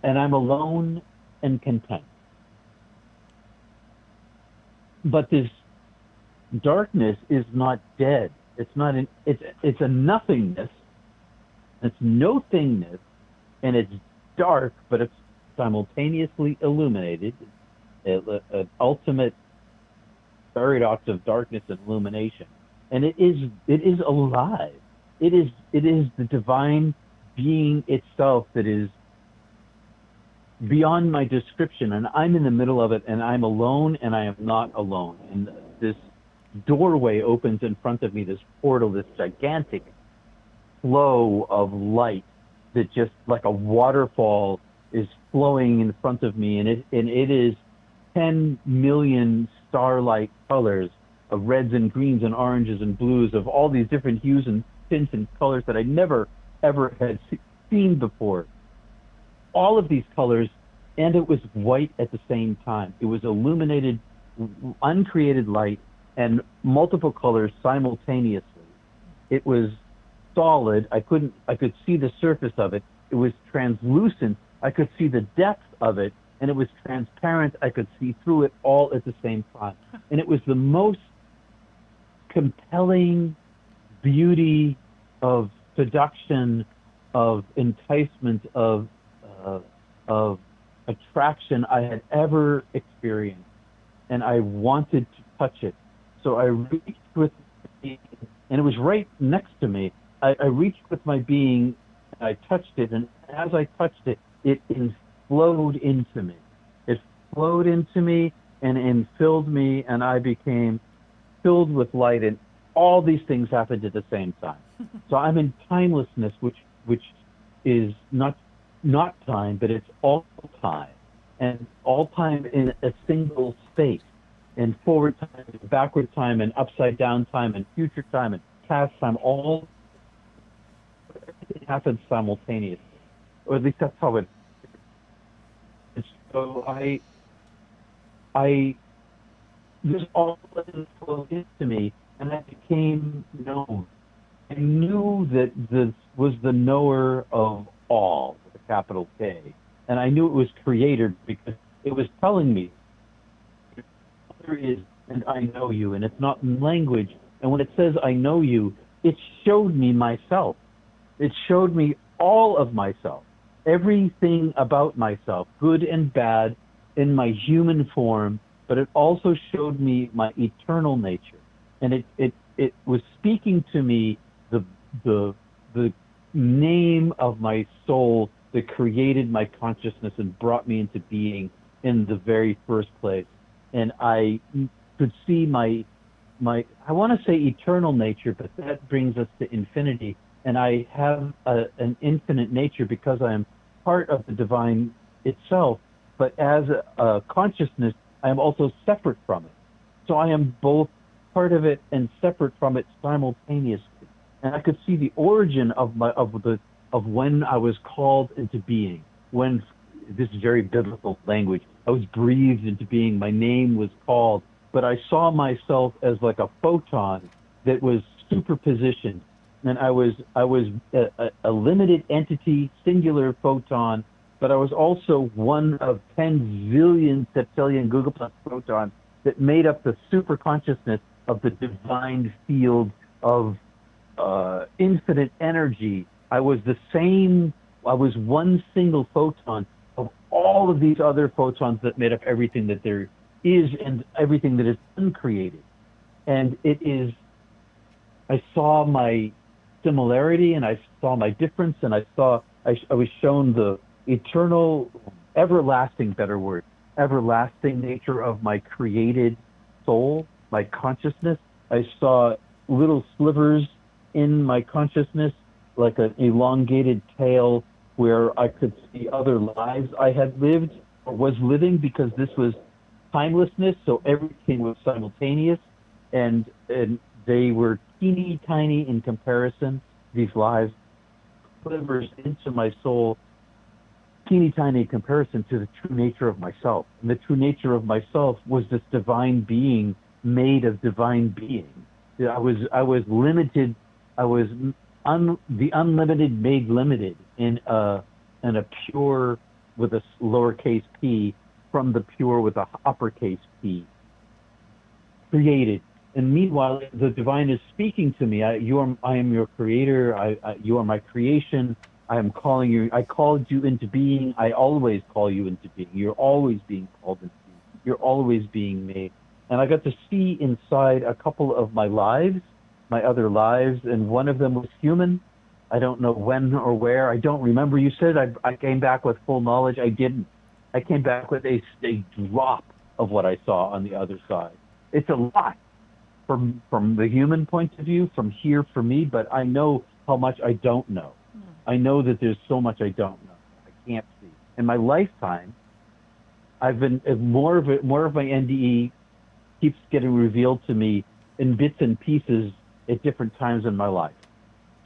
And I'm alone and content. But this darkness is not dead. It's not it's a nothingness. It's no thingness, and it's dark, but it's simultaneously illuminated. An ultimate paradox of darkness and illumination, and it is alive. It is the divine being itself that is beyond my description, and I'm in the middle of it, and I'm alone, and I am not alone. And this doorway opens in front of me, this portal, this gigantic flow of light that just like a waterfall is flowing in front of me, and it is 10 million starlight colors of reds and greens and oranges and blues of all these different hues and tints and colors that I never ever had seen before. All of these colors, and it was white at the same time. It was illuminated, uncreated light, and multiple colors simultaneously. It was solid. I could see the surface of it. It was translucent. I could see the depth of it, and it was transparent. I could see through it all at the same time. And it was the most compelling beauty of seduction, of enticement, of attraction I had ever experienced. And I wanted to touch it. So I reached with my being, and it was right next to me. I reached with my being, and I touched it, and as I touched it, it flowed into me. It flowed into me and filled me, and I became filled with light, and all these things happened at the same time. So I'm in timelessness, which is not time, but it's all time, and all time in a single space, and forward time, and backward time, and upside down time, and future time, and past time. All everything happens simultaneously, or at least that's how it. And so I this all flowed into me, and I became known. I knew that this was the knower of all, with a capital K. And I knew it was creator because it was telling me, there is, and I know you, and it's not in language. And when it says, I know you, it showed me myself. It showed me all of myself, everything about myself, good and bad, in my human form, but it also showed me my eternal nature. And it was speaking to me the name of my soul that created my consciousness and brought me into being in the very first place. And I could see my I want to say eternal nature, but that brings us to infinity. And I have an infinite nature because I am part of the divine itself. But as a consciousness, I am also separate from it. So I am both part of it and separate from it simultaneously. And I could see the origin of when I was called into being. When, this is very biblical language, I was breathed into being. My name was called, but I saw myself as like a photon that was superpositioned, and I was a limited entity, singular photon, but I was also one of 10 zillion septillion Google Plus photons that made up the super consciousness of the divine field of infinite energy. I was the same. I was one single photon of all of these other photons that made up everything that there is and everything that is uncreated. And it is, I saw my similarity and I saw my difference, and I was shown the eternal, everlasting, better word, everlasting nature of my created soul, my consciousness. I saw little slivers in my consciousness like an elongated tail where I could see other lives I had lived or was living, because this was timelessness, so everything was simultaneous, and they were teeny tiny in comparison. These lives, slivers into my soul, teeny tiny in comparison to the true nature of myself. And the true nature of myself was this divine being made of divine being. I was limited. I was the unlimited made limited in a pure with a lowercase p, from the pure with a uppercase p, created. And meanwhile, the divine is speaking to me. I am your creator. You are my creation. I am calling you. I called you into being. I always call you into being. You're always being called into being. You're always being made. And I got to see inside a couple of my lives, my other lives, and one of them was human. I don't know when or where. I don't remember. You said I came back with full knowledge. I didn't. I came back with a drop of what I saw on the other side. It's a lot from the human point of view, from here for me, but I know how much I don't know. I know that there's so much I don't know. I can't see. In my lifetime, I've been more of my NDE keeps getting revealed to me in bits and pieces at different times in my life.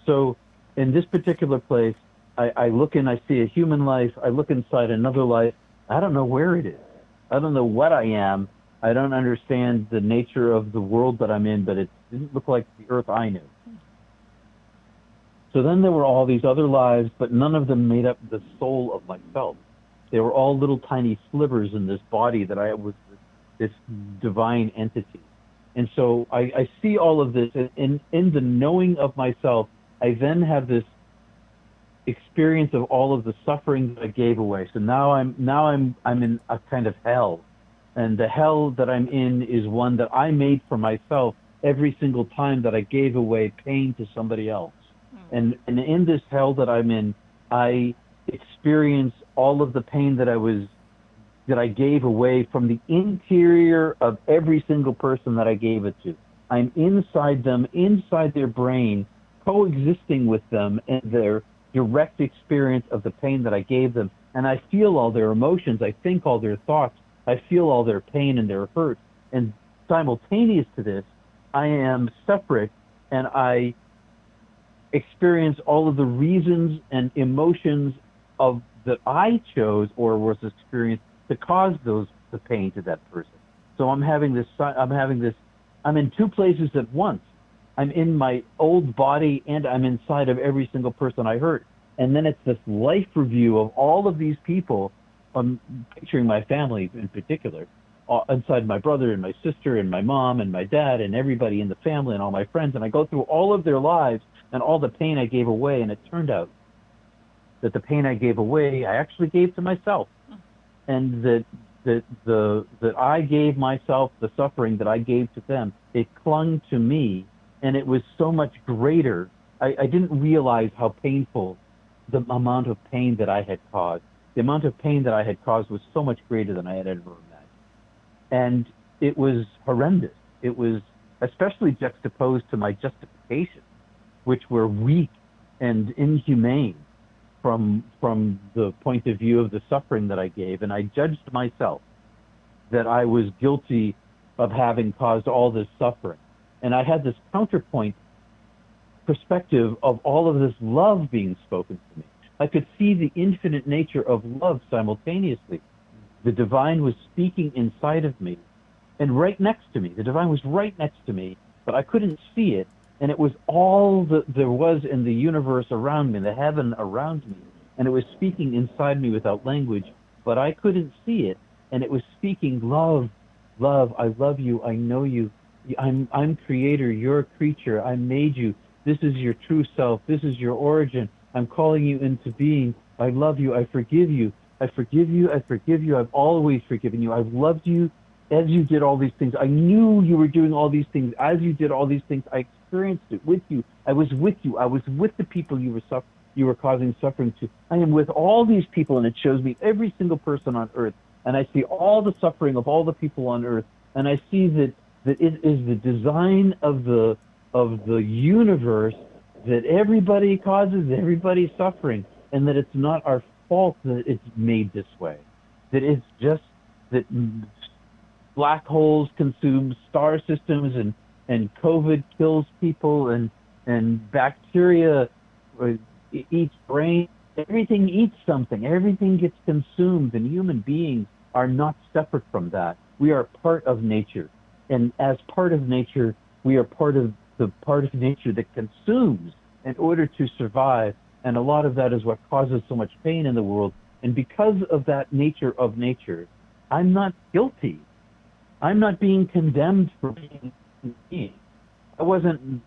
So in this particular place, I look and I see a human life. I look inside another life. I don't know where it is. I don't know what I am. I don't understand the nature of the world that I'm in, but it didn't look like the earth I knew. So then there were all these other lives, but none of them made up the soul of myself. They were all little tiny slivers in this body that I was this divine entity. And so I see all of this, and in the knowing of myself, I then have this experience of all of the suffering that I gave away. So now I'm in a kind of hell. And the hell that I'm in is one that I made for myself every single time that I gave away pain to somebody else. And in this hell that I'm in, I experience all of the pain that I gave away from the interior of every single person that I gave it to. I'm inside them, inside their brain, coexisting with them and their direct experience of the pain that I gave them. And I feel all their emotions. I think all their thoughts. I feel all their pain and their hurt. And simultaneous to this, I am separate, and I experience all of the reasons and emotions that I chose or was experienced to cause the pain to that person. So I'm in two places at once. I'm in my old body, and I'm inside of every single person I hurt. And then it's this life review of all of these people. I'm picturing my family in particular, inside my brother and my sister and my mom and my dad and everybody in the family and all my friends. And I go through all of their lives and all the pain I gave away. And it turned out that the pain I gave away, I actually gave to myself. And that I gave myself the suffering that I gave to them. It clung to me, and it was so much greater. I didn't realize how painful the amount of pain that I had caused. The amount of pain that I had caused was so much greater than I had ever imagined. And it was horrendous. It was especially juxtaposed to my justifications, which were weak and inhumane from the point of view of the suffering that I gave. And I judged myself that I was guilty of having caused all this suffering. And I had this counterpoint perspective of all of this love being spoken to me. I could see the infinite nature of love simultaneously. The divine was speaking inside of me and right next to me. The divine was right next to me, but I couldn't see it. And it was all that there was in the universe around me, the heaven around me. And it was speaking inside me without language, but I couldn't see it. And it was speaking, love, love, I love you, I know you. I'm creator, you're a creature, I made you. This is your true self, this is your origin. I'm calling you into being. I love you. I forgive you. I forgive you. I forgive you. I've always forgiven you. I've loved you as you did all these things. I knew you were doing all these things. As you did all these things, I experienced it with you. I was with you. I was with the people you were causing suffering to. I am with all these people, and it shows me every single person on earth. And I see all the suffering of all the people on earth. And I see that it is the design of the universe that everybody causes everybody's suffering, and that it's not our fault that it's made this way. That it's just that black holes consume star systems, and COVID kills people, and bacteria eats brain. Everything eats something. Everything gets consumed, and human beings are not separate from that. We are part of nature, and as part of nature, we are part of the part of nature that consumes in order to survive. And a lot of that is what causes so much pain in the world. And because of that nature of nature, I'm not guilty. I'm not being condemned for being me. I wasn't,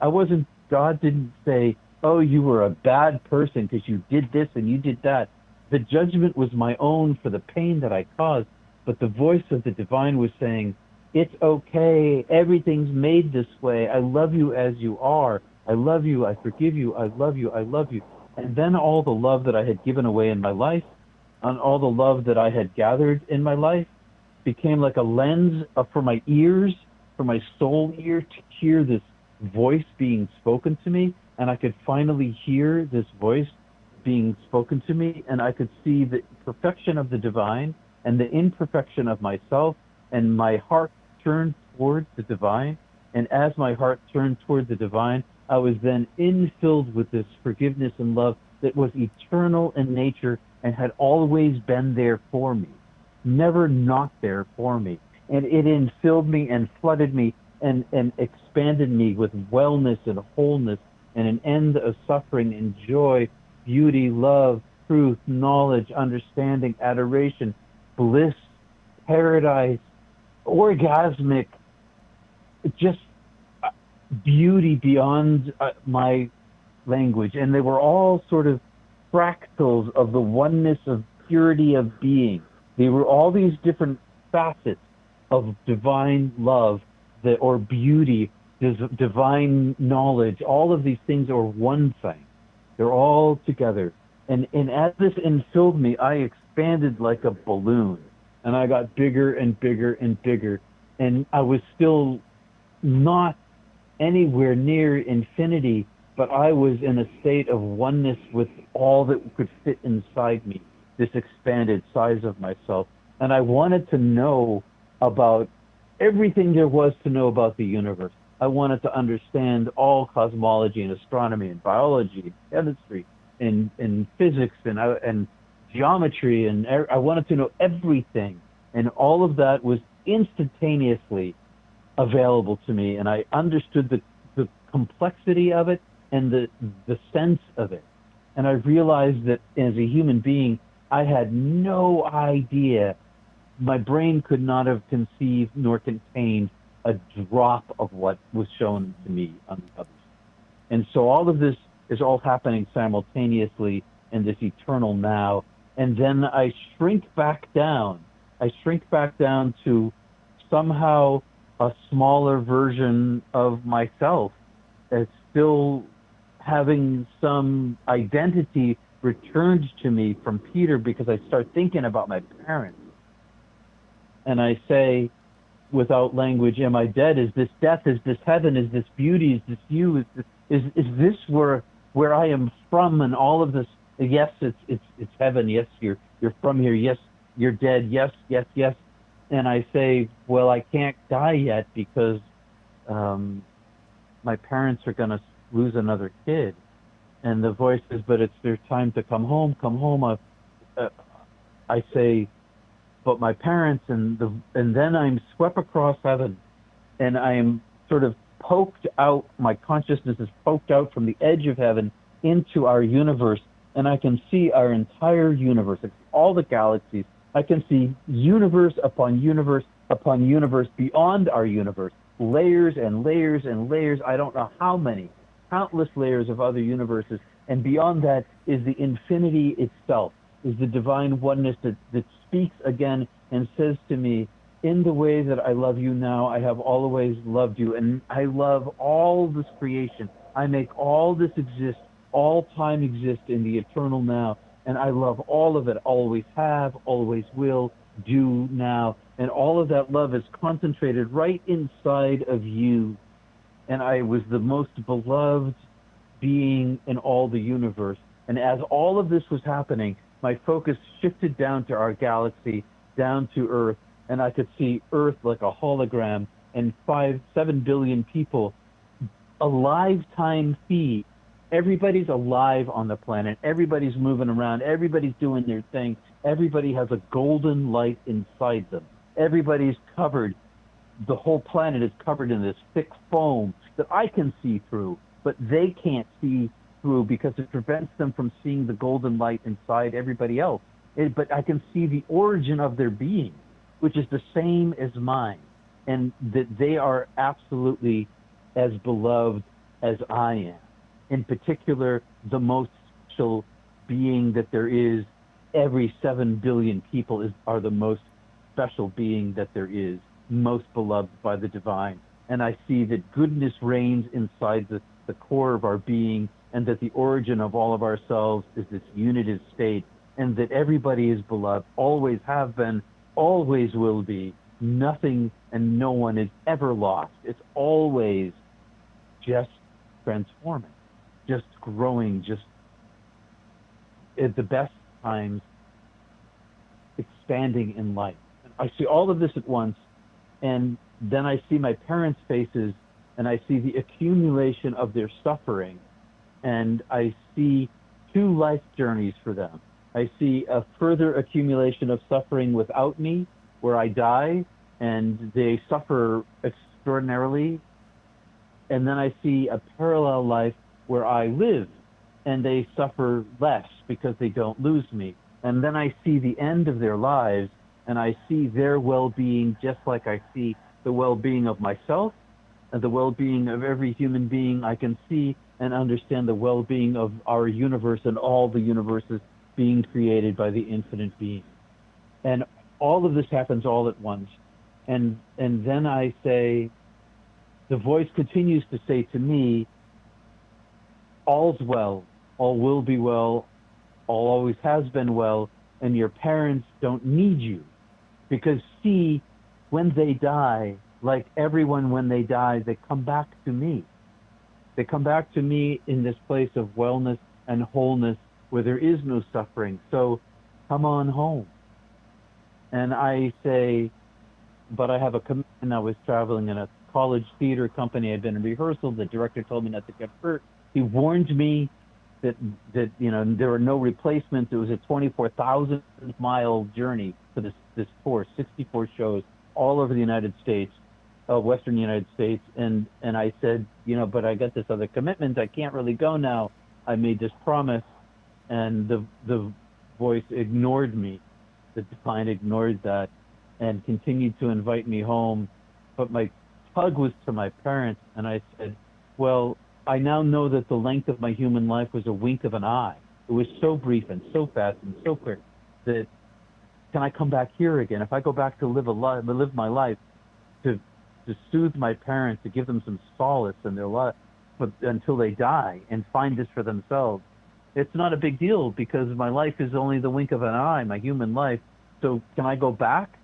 God didn't say, oh, you were a bad person because you did this and you did that. The judgment was my own for the pain that I caused. But the voice of the divine was saying, it's okay. Everything's made this way. I love you as you are. I love you. I forgive you. I love you. I love you. And then all the love that I had given away in my life, and all the love that I had gathered in my life, became like a lens for my ears, for my soul ear, to hear this voice being spoken to me. And I could finally hear this voice being spoken to me, and I could see the perfection of the divine and the imperfection of myself, and my heart turned towards the divine. And as my heart turned toward the divine, I was then infilled with this forgiveness and love that was eternal in nature and had always been there for me, never not there for me. And it infilled me and flooded me and expanded me with wellness and wholeness and an end of suffering and joy, beauty, love, truth, knowledge, understanding, adoration, bliss, paradise, orgasmic, just beauty beyond my language. And they were all sort of fractals of the oneness of purity of being. They were all these different facets of divine love or beauty, divine knowledge. All of these things are one thing. They're all together. And as this infilled me, I expanded like a balloon. And I got bigger and bigger and bigger. And I was still not anywhere near infinity, but I was in a state of oneness with all that could fit inside me, this expanded size of myself. And I wanted to know about everything there was to know about the universe. I wanted to understand all cosmology and astronomy and biology and chemistry and physics and geometry, and I wanted to know everything. And all of that was instantaneously available to me, and I understood the complexity of it and the sense of it. And I realized that as a human being, I had no idea. My brain could not have conceived nor contained a drop of what was shown to me on the others. And so all of this is all happening simultaneously in this eternal now. And then I shrink back down. I shrink back down to somehow a smaller version of myself that's still having some identity returned to me from Peter, because I start thinking about my parents. And I say, without language, am I dead? Is this death? Is this heaven? Is this beauty? Is this you? Is this where I am from? And all of this, yes, it's heaven. Yes, you're from here. Yes, you're dead. Yes, yes, yes. And I say, well, I can't die yet because my parents are going to lose another kid. And the voice says, but it's their time to come home. Come home. I say, but my parents, and then I'm swept across heaven, and I am sort of poked out. My consciousness is poked out from the edge of heaven into our universe, and I can see our entire universe, all the galaxies. I can see universe upon universe upon universe beyond our universe, layers and layers and layers. I don't know how many, countless layers of other universes. And beyond that is the infinity itself, is the divine oneness that speaks again and says to me, in the way that I love you now, I have always loved you. And I love all this creation. I make all this exist, all time exist in the eternal now. And I love all of it, always have, always will, do now. And all of that love is concentrated right inside of you. And I was the most beloved being in all the universe. And as all of this was happening, my focus shifted down to our galaxy, down to Earth, and I could see Earth like a hologram and 7 billion people, a lifetime feed. Everybody's alive on the planet. Everybody's moving around. Everybody's doing their thing. Everybody has a golden light inside them. Everybody's covered. The whole planet is covered in this thick foam that I can see through, but they can't see through because it prevents them from seeing the golden light inside everybody else. But I can see the origin of their being, which is the same as mine, and that they are absolutely as beloved as I am. In particular, the most special being that there is. Every 7 billion people are the most special being that there is, most beloved by the divine. And I see that goodness reigns inside the core of our being, and that the origin of all of ourselves is this unitive state, and that everybody is beloved, always have been, always will be. Nothing and no one is ever lost. It's always just transforming, just growing, just at the best times expanding in life. I see all of this at once, and then I see my parents' faces, and I see the accumulation of their suffering, and I see 2 life journeys for them. I see a further accumulation of suffering without me, where I die, and they suffer extraordinarily. And then I see a parallel life where I live, and they suffer less because they don't lose me. And then I see the end of their lives, and I see their well-being just like I see the well-being of myself and the well-being of every human being. I can see and understand the well-being of our universe and all the universes being created by the infinite being. And all of this happens all at once. And then I say, the voice continues to say to me, all's well, all will be well, all always has been well, and your parents don't need you. Because see, when they die, like everyone when they die, they come back to me. They come back to me in this place of wellness and wholeness where there is no suffering. So come on home. And I say, but I have a commitment. I was traveling in a college theater company. I'd been in rehearsal. The director told me not to get hurt. He warned me that there were no replacements. It was a 24,000-mile journey for this tour, 64 shows all over the United States, Western United States. And I said, but I got this other commitment. I can't really go now. I made this promise, and the voice ignored me. The divine ignored that and continued to invite me home. But my tug was to my parents, and I said, well, I now know that the length of my human life was a wink of an eye. It was so brief and so fast and so quick that can I come back here again? If I go back to live my life, to soothe my parents, to give them some solace in their life until they die and find this for themselves, it's not a big deal because my life is only the wink of an eye, my human life. So can I go back?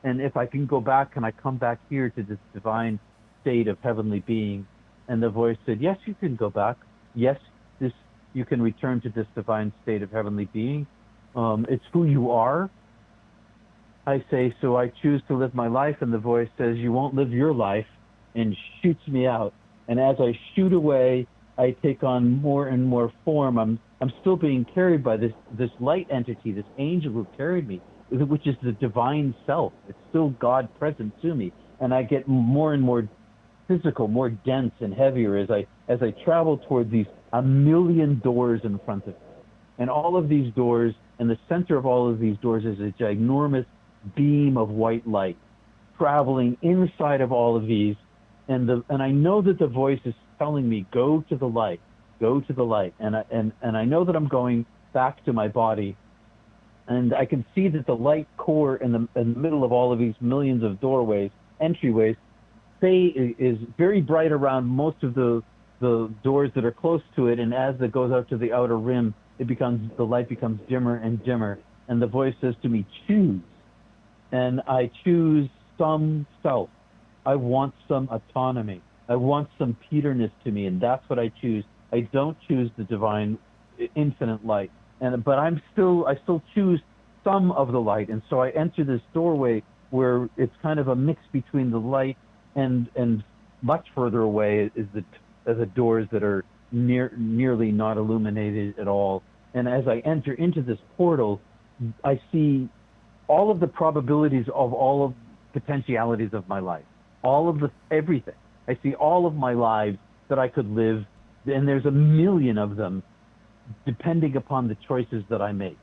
And if I can go back, can I come back here to this divine state of heavenly being? And the voice said, yes, you can go back. Yes, you can return to this divine state of heavenly being. It's who you are. I say, so I choose to live my life. And the voice says, you won't live your life, and shoots me out. And as I shoot away, I take on more and more form. I'm still being carried by this light entity, this angel who carried me, which is the divine self. It's still God present to me. And I get more and more physical, more dense and heavier as I travel toward these 1 million doors in front of me. And all of these doors, in the center of all of these doors is a ginormous beam of white light traveling inside of all of these. And I know that the voice is telling me, go to the light, go to the light. And I know that I'm going back to my body. And I can see that the light core in the middle of all of these millions of doorways, entryways, is very bright around most of the doors that are close to it, and as it goes out to the outer rim, the light becomes dimmer and dimmer, and the voice says to me, choose. And I choose some self. I want some autonomy. I want some Peterness to me, and that's what I choose. I don't choose the divine infinite light. But I still choose some of the light. And so I enter this doorway where it's kind of a mix between the light and much further away is the doors that are nearly not illuminated at all. And as I enter into this portal, I see all of the probabilities of all of the potentialities of my life, everything. I see all of my lives that I could live, and there's a million of them, depending upon the choices that I make.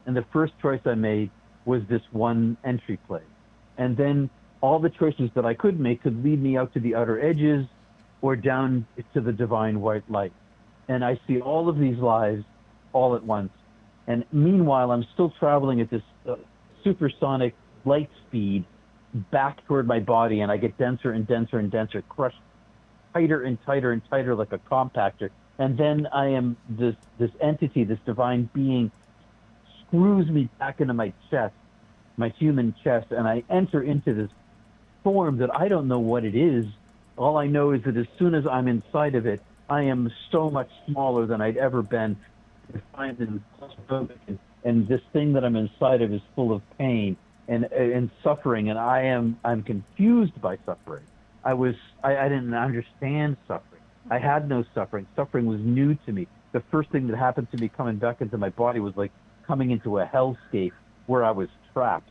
And the first choice I made was this one entry place. And then all the choices that I could make could lead me out to the outer edges or down to the divine white light. And I see all of these lives all at once. And meanwhile, I'm still traveling at this supersonic light speed back toward my body, and I get denser and denser and denser, crushed tighter and tighter and tighter like a compactor. And then I am this entity, this divine being, screws me back into my chest, my human chest, and I enter into this form that I don't know what it is. All I know is that as soon as I'm inside of it, I am so much smaller than I'd ever been, defined and claustrophobic, and this thing that I'm inside of is full of pain and suffering, and I'm confused by suffering. I didn't understand suffering. I had no suffering. Suffering was new to me. The first thing that happened to me coming back into my body was like coming into a hellscape where I was trapped.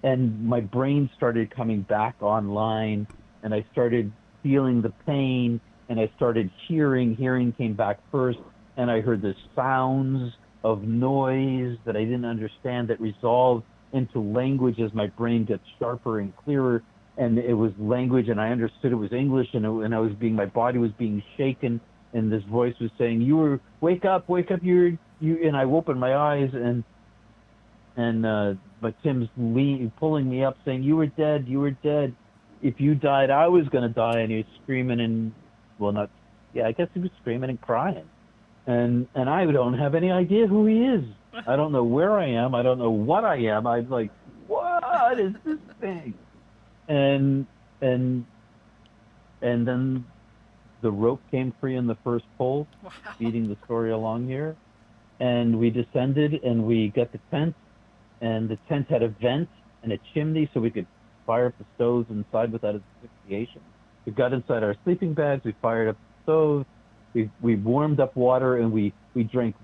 And my brain started coming back online, and I started feeling the pain, and I started hearing. Hearing came back first, and I heard the sounds of noise that I didn't understand that resolved into language as my brain gets sharper and clearer. And it was language, and I understood it was English, and my body was being shaken, and this voice was saying, wake up, you, and I opened my eyes, but Tim's pulling me up, saying, you were dead. If you died, I was going to die. And he was screaming I guess he was screaming and crying. And I don't have any idea who he is. I don't know where I am. I don't know what I am. I'm like, what is this thing? And then the rope came free in the first pull, Wow. feeding the story along here. And we descended, and we got the tent, and the tent had a vent and a chimney so we could fire up the stoves inside without asphyxiation. We got inside our sleeping bags, we fired up the stove, we warmed up water, and we drank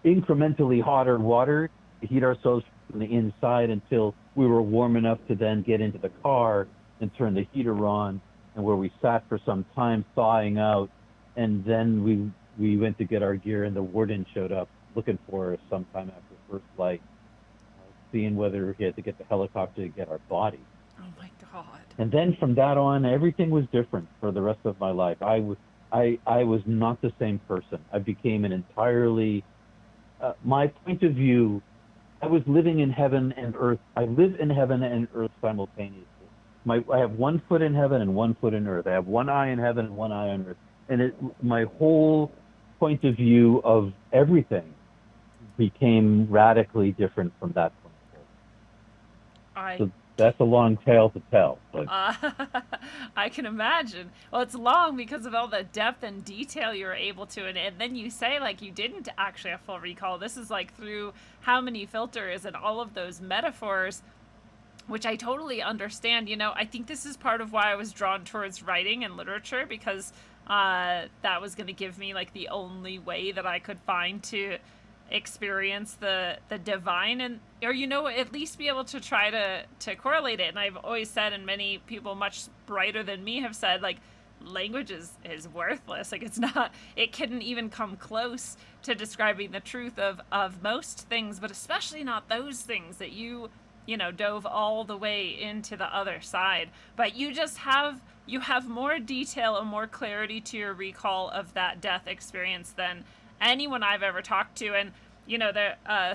incrementally hotter water to heat ourselves from the inside until we were warm enough to then get into the car and turn the heater on, and where we sat for some time thawing out. And then we went to get our gear, and the warden showed up looking for us sometime after first light, seeing whether he had to get the helicopter to get our body. Oh my God. And then from that on, everything was different for the rest of my life. I was not the same person. I became an entirely, my point of view, I was living in heaven and earth. I live in heaven and earth simultaneously. I have 1 foot in heaven and 1 foot in earth. I have one eye in heaven and one eye on earth. And my whole point of view of everything became radically different from that point. So that's a long tale to tell. But I can imagine. Well, it's long because of all the depth and detail you were able to, and then you say like you didn't actually have full recall. This is like through how many filters and all of those metaphors, which I totally understand. I think this is part of why I was drawn towards writing and literature, because that was going to give me like the only way that I could find to experience the divine, or at least be able to try to correlate it. And I've always said, and many people much brighter than me have said, like, language is worthless. Like, it couldn't even come close to describing the truth of most things, but especially not those things that you dove all the way into the other side. But you have more detail and more clarity to your recall of that death experience than anyone I've ever talked to. And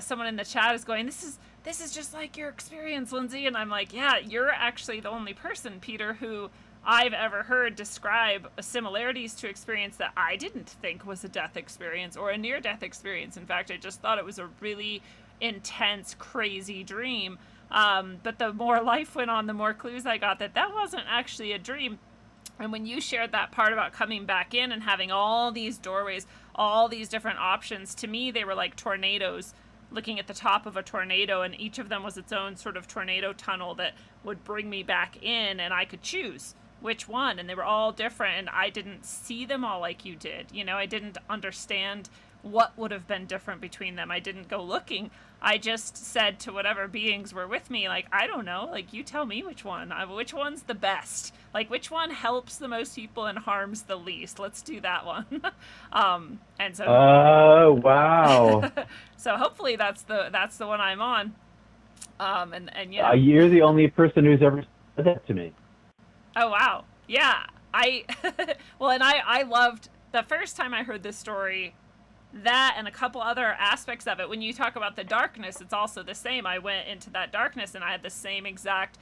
someone in the chat is going, this is just like your experience, Lindsay. And I'm like, yeah, you're actually the only person, Peter, who I've ever heard describe similarities to experience that I didn't think was a death experience or a near-death experience. In fact, I just thought it was a really intense, crazy dream. But the more life went on, the more clues I got that wasn't actually a dream. And when you shared that part about coming back in and having all these doorways, all these different options, to me, they were like tornadoes, looking at the top of a tornado, and each of them was its own sort of tornado tunnel that would bring me back in, and I could choose which one. And they were all different, and I didn't see them all like you did. You know, I didn't understand what would have been different between them. I didn't go looking. I just said to whatever beings were with me, like, I don't know, like, you tell me which one. Which one's the best? Like, which one helps the most people and harms the least? Let's do that one. And so. Oh, wow. So hopefully that's the one I'm on. And you know. You're the only person who's ever said that to me. Oh, wow. Yeah. Well, and I loved the first time I heard this story, that and a couple other aspects of it. When you talk about the darkness, it's also the same. I went into that darkness and I had the same exact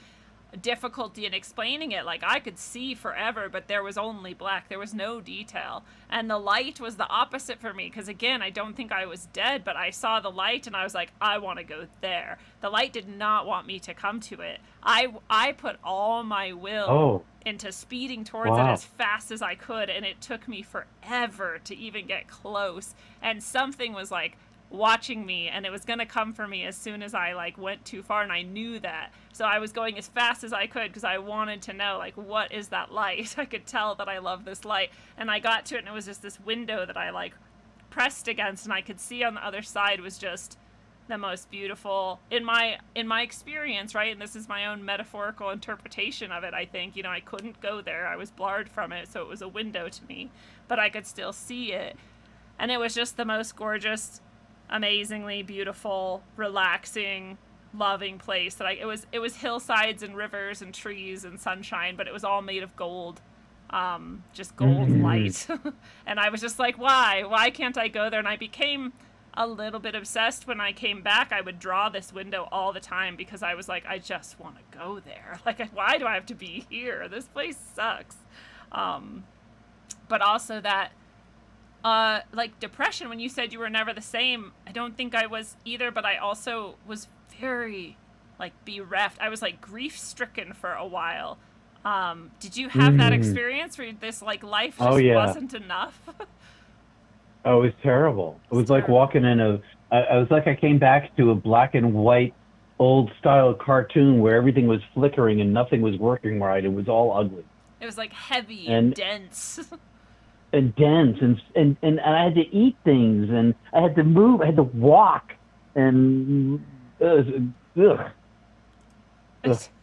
difficulty in explaining it. Like, I could see forever, but there was only black. There was no detail. And the light was the opposite for me, because again, I don't think I was dead, but I saw the light and I was like, I want to go there. The light did not want me to come to it. I put all my will into speeding towards it as fast as I could, and it took me forever to even get close. And something was like watching me, and it was going to come for me as soon as I like went too far, and I knew that. So I was going as fast as I could because I wanted to know, like, what is that light? I could tell that I love this light. And I got to it, and it was just this window that I like pressed against, and I could see on the other side was just the most beautiful in my experience, right? And this is my own metaphorical interpretation of it. I think, you know, I couldn't go there. I was barred from it, so it was a window to me, but I could still see it. And it was just the most gorgeous, amazingly beautiful, relaxing, loving place that it was hillsides and rivers and trees and sunshine, but it was all made of gold, just gold light. And I was just like, why can't I go there? And I became a little bit obsessed. When I came back, I would draw this window all the time because I was like, I just want to go there. Like, why do I have to be here? This place sucks. But also that like depression, when you said you were never the same, I don't think I was either, but I also was very like bereft. I was like grief stricken for a while. Did you have that experience where this like life just wasn't enough? Oh, it was terrible. It was like walking in I was like I came back to a black and white old style cartoon where everything was flickering and nothing was working right. It was all ugly. It was like heavy and dense. And dense, and I had to eat things, and I had to move, I had to walk, and I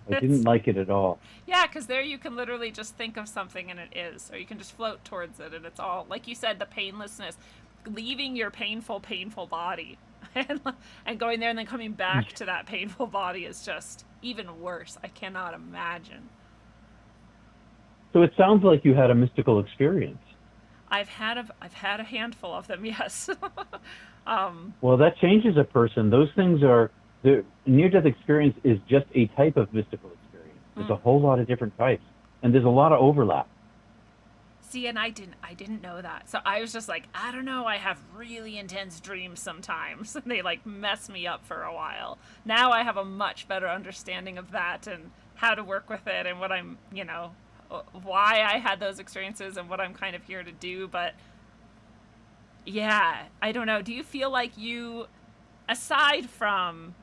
didn't like it at all. Yeah, because there you can literally just think of something and it is, or you can just float towards it, and it's all, like you said, the painlessness, leaving your painful body, and going there and then coming back to that painful body is just even worse. I cannot imagine. So it sounds like you had a mystical experience. I've had a handful of them, yes. Well, that changes a person. Those things are, the near-death experience is just a type of mystical experience. There's a whole lot of different types, and there's a lot of overlap. See, and I didn't know that. So I was just like, I don't know, I have really intense dreams sometimes. And they like mess me up for a while. Now I have a much better understanding of that and how to work with it and what I'm, you know, why I had those experiences and what I'm kind of here to do. But yeah, I don't know. Do you feel like you, aside from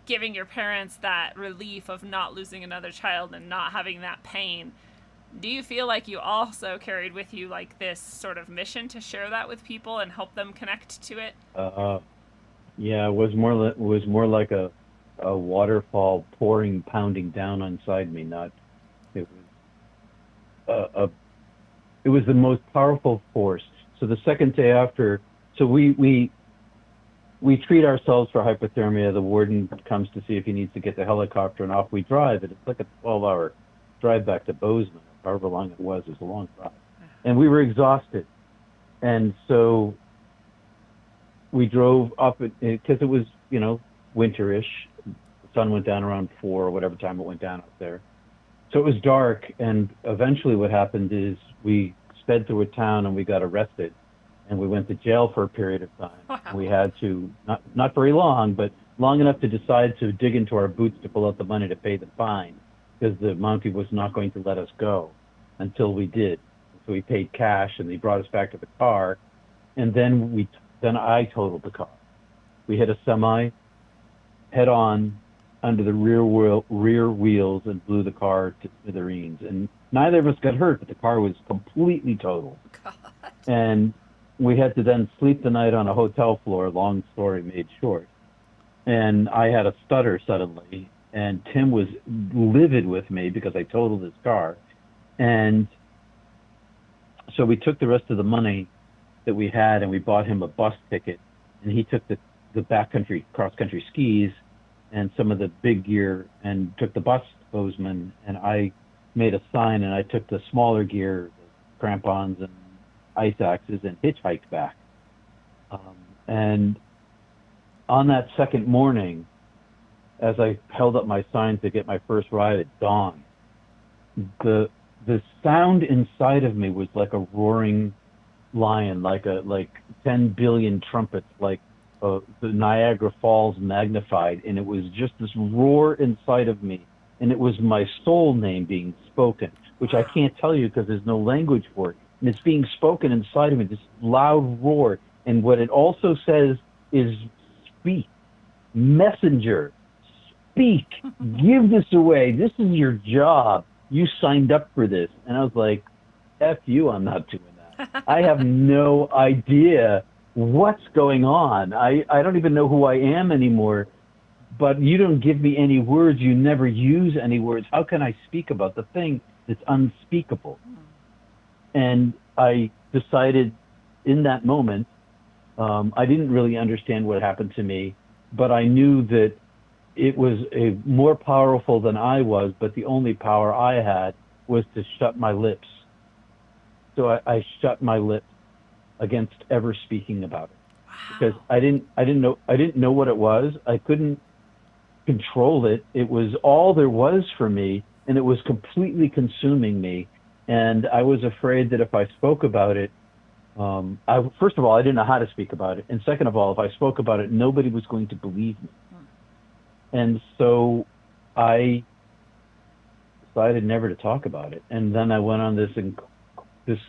giving your parents that relief of not losing another child and not having that pain, do you feel like you also carried with you like this sort of mission to share that with people and help them connect to it? Yeah, it was more like a waterfall pounding down inside me. It was the most powerful force. So the second day after, so we treat ourselves for hypothermia. The warden comes to see if he needs to get the helicopter, and off we drive. And it's like a 12-hour drive back to Bozeman, however long it was. It was a long drive. And we were exhausted. And so we drove up, because it was, you know, winterish. The sun went down around 4 or whatever time it went down up there. So it was dark, and eventually what happened is we sped through a town and we got arrested, and we went to jail for a period of time. Wow. We had to, not very long, but long enough to decide to dig into our boots to pull out the money to pay the fine, because the Mountie was not going to let us go. until we did. So we paid cash, and they brought us back to the car, and then I totaled the car. We hit a semi head on under the rear wheels and blew the car to smithereens. And neither of us got hurt, but the car was completely totaled. God. And we had to then sleep the night on a hotel floor, long story made short. And I had a stutter suddenly, and Tim was livid with me because I totaled his car. And so we took the rest of the money that we had, and we bought him a bus ticket, and he took the backcountry, cross-country skis and some of the big gear and took the bus to Bozeman, and I made a sign, and I took the smaller gear, the crampons and ice axes, and hitchhiked back. And on that second morning, as I held up my sign to get my first ride at dawn, the sound inside of me was like a roaring lion, like 10 billion trumpets, like the Niagara Falls magnified, and it was just this roar inside of me, and it was my soul name being spoken, which I can't tell you because there's no language for it, and it's being spoken inside of me, this loud roar. And what it also says is, speak, messenger, speak, give this away, this is your job, you signed up for this. And I was like, F you, I'm not doing that. I have no idea what's going on. I don't even know who I am anymore, but you don't give me any words, you never use any words. How can I speak about the thing that's unspeakable? And I decided in that moment, I didn't really understand what happened to me, but I knew that it was more powerful than I was, but the only power I had was to shut my lips. So I shut my lips against ever speaking about it. Wow. Because I didn't know what it was. I couldn't control it. It was all there was for me, and it was completely consuming me. And I was afraid that if I spoke about it, first of all, I didn't know how to speak about it. And second of all, if I spoke about it, nobody was going to believe me. And so I decided never to talk about it. And then I went on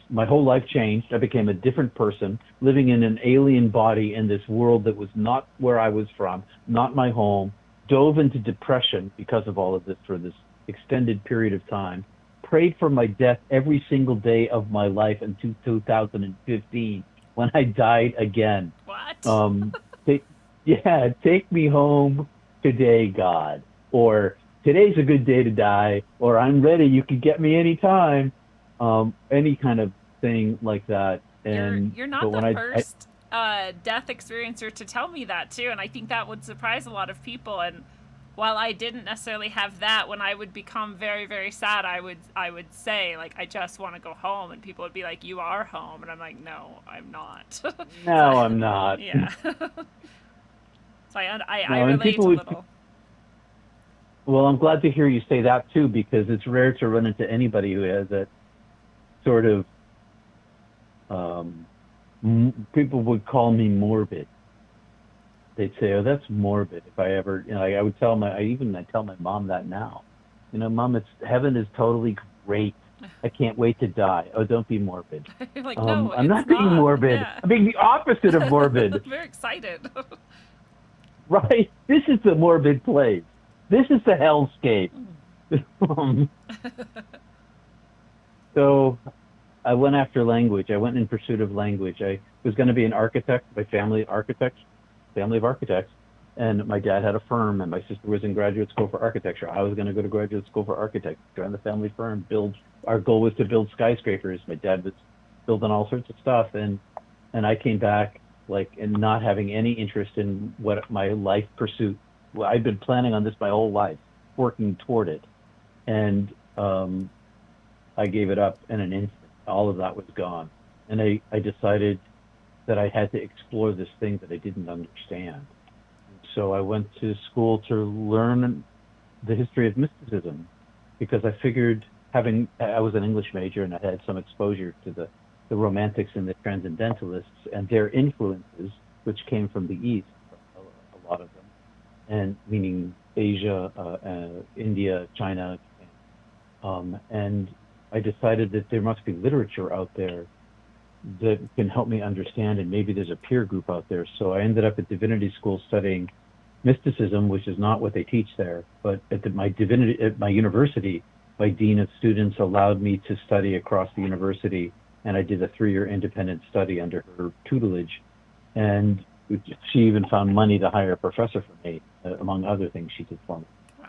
my whole life changed. I became a different person, living in an alien body in this world that was not where I was from, not my home, dove into depression because of all of this for this extended period of time, prayed for my death every single day of my life until 2015 when I died again. What? Take me home today, God, or today's a good day to die, or I'm ready, you can get me anytime, any kind of thing like that. And you're not the first death experiencer to tell me that too, and I think that would surprise a lot of people. And while I didn't necessarily have that, when I would become very, very sad, I would say, like, I just want to go home, and people would be like, you are home, and I'm like, no, I'm not. No, I'm not. Yeah. So I relate a little. Well, I'm glad to hear you say that too, because it's rare to run into anybody who has that sort of, people would call me morbid. They'd say, oh, that's morbid. If I ever, I would tell I tell my mom that now. Mom, heaven is totally great. I can't wait to die. Oh, don't be morbid. You're like, no, I'm not being morbid. Yeah. I'm being the opposite of morbid. I'm very excited. Right? This is the morbid place. This is the hellscape. So I went after language. I went in pursuit of language. I was going to be an architect. My family of architects, and my dad had a firm, and my sister was in graduate school for architecture. I was going to go to graduate school for architecture, join the family firm, our goal was to build skyscrapers. My dad was building all sorts of stuff, and I came back and not having any interest in what my life pursuit. Well, I'd been planning on this my whole life, working toward it, and I gave it up in an instant. All of that was gone, and I decided that I had to explore this thing that I didn't understand. So I went to school to learn the history of mysticism, because I figured, I was an English major and I had some exposure to the Romantics and the Transcendentalists and their influences, which came from the East, a lot of them, and meaning Asia, India, China, and I decided that there must be literature out there that can help me understand, and maybe there's a peer group out there. So I ended up at divinity school studying mysticism, which is not what they teach there. But at my university, my dean of students allowed me to study across the university, and I did a 3-year independent study under her tutelage. And she even found money to hire a professor for me, among other things she did for me. Wow.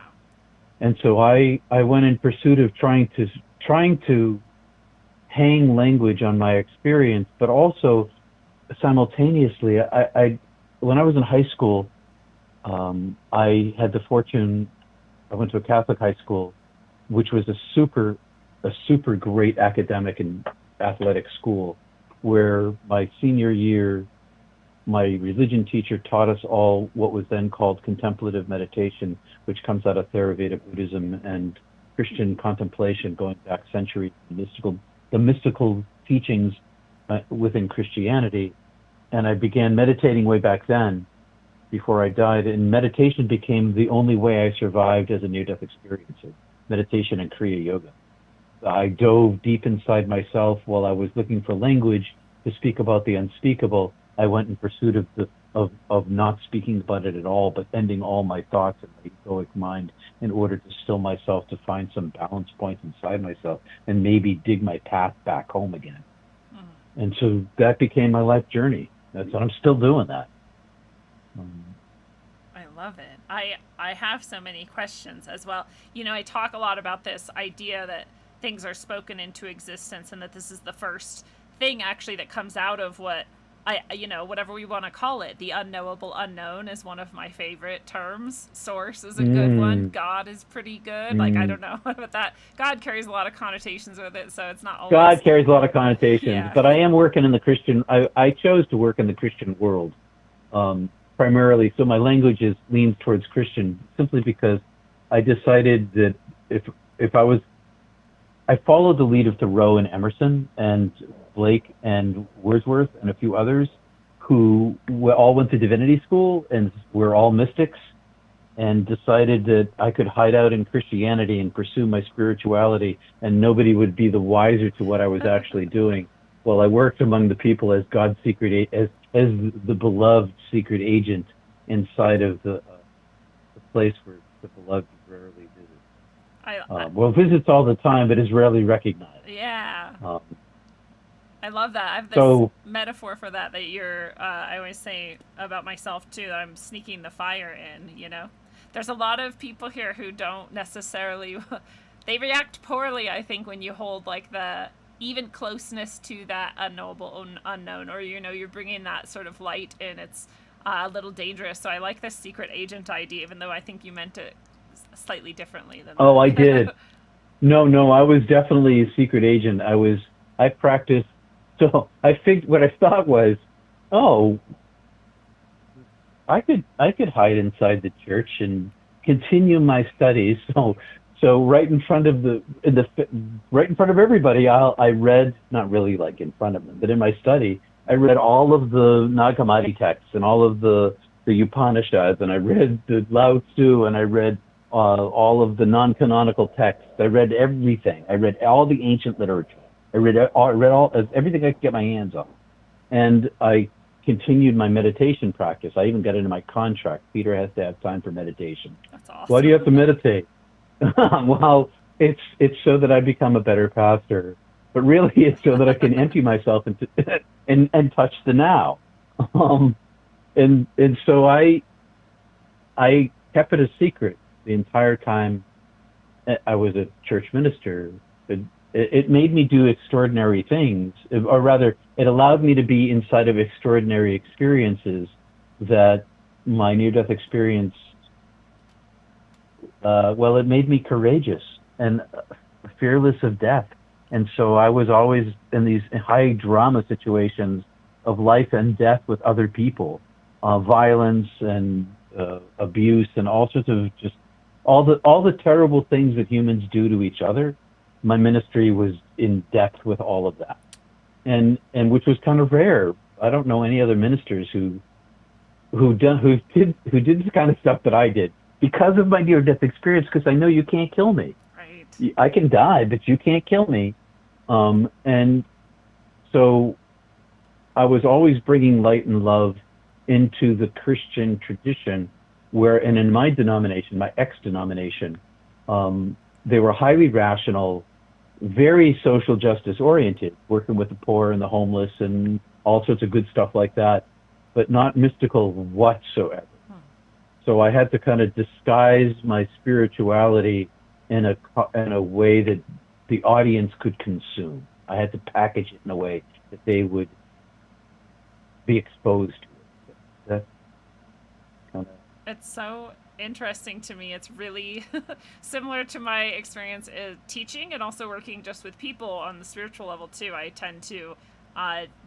And so I went in pursuit of trying to hang language on my experience, but also simultaneously, when I was in high school, I had the fortune, I went to a Catholic high school, which was a super great academic and athletic school, where my senior year, my religion teacher taught us all what was then called Contemplative Meditation, which comes out of Theravada Buddhism and Christian contemplation going back centuries, the mystical teachings within Christianity. And I began meditating way back then, before I died, and meditation became the only way I survived as a near-death experiencer. Meditation and Kriya Yoga. I dove deep inside myself while I was looking for language to speak about the unspeakable. I went in pursuit of not speaking about it at all, but ending all my thoughts in my egoic mind in order to still myself, to find some balance points inside myself and maybe dig my path back home again. And so that became my life journey. That's what I'm still doing that. I love it. I have so many questions as well. You know, I talk a lot about this idea that things are spoken into existence, and that this is the first thing actually that comes out of what whatever we want to call it. The unknowable unknown is one of my favorite terms. Source is a good one. God is pretty good. Like, I don't know about that. God carries a lot of connotations with it, so it's not always... God carries a lot of connotations, Yeah. But I am working in the Christian... I chose to work in the Christian world, primarily, so my language leans towards Christian, simply because I decided that if I followed the lead of Thoreau and Emerson and Blake and Wordsworth and a few others who all went to divinity school and were all mystics, and decided that I could hide out in Christianity and pursue my spirituality and nobody would be the wiser to what I was actually doing. Well, I worked among the people as God's secret, as the beloved secret agent inside of the place where the beloved rarely visits. Visits all the time, but is rarely recognized. Yeah. I love that. I have this metaphor for that you're, I always say about myself too, that I'm sneaking the fire in, you know? There's a lot of people here who don't necessarily, they react poorly, I think, when you hold like the even closeness to that unknowable unknown, or, you know, you're bringing that sort of light in. It's a little dangerous. So I like this secret agent idea, even though I think you meant it slightly differently than that. I did. No, I was definitely a secret agent. I practiced. So what I thought was, I could hide inside the church and continue my studies. So right in front of everybody, I read, not really like in front of them, but in my study, I read all of the Nag Hammadi texts and all of the Upanishads, and I read the Lao Tzu, and I read all of the non-canonical texts. I read everything. I read all the ancient literature. I read everything I could get my hands on. And I continued my meditation practice. I even got into my contract. Peter has to have time for meditation. That's awesome. Why do you have to meditate? Well, it's so that I become a better pastor. But really, it's so that I can empty myself and touch the now. And so I kept it a secret the entire time I was a church minister. It made me do extraordinary things, or rather, it allowed me to be inside of extraordinary experiences that my near-death experience, it made me courageous and fearless of death. And so I was always in these high drama situations of life and death with other people, violence and abuse and all sorts of just all the terrible things that humans do to each other. My ministry was in depth with all of that, and which was kind of rare. I don't know any other ministers who did the kind of stuff that I did because of my near-death experience. Because I know you can't kill me. Right. I can die, but you can't kill me. And so I was always bringing light and love into the Christian tradition, and in my denomination, my ex-denomination, they were highly rational, very social justice oriented, working with the poor and the homeless and all sorts of good stuff like that, but not mystical whatsoever. So I had to kind of disguise my spirituality in a way that the audience could consume. I had to package it in a way that they would be exposed to it. That's kind of... It's so interesting to me. It's really similar to my experience teaching and also working just with people on the spiritual level too. I tend to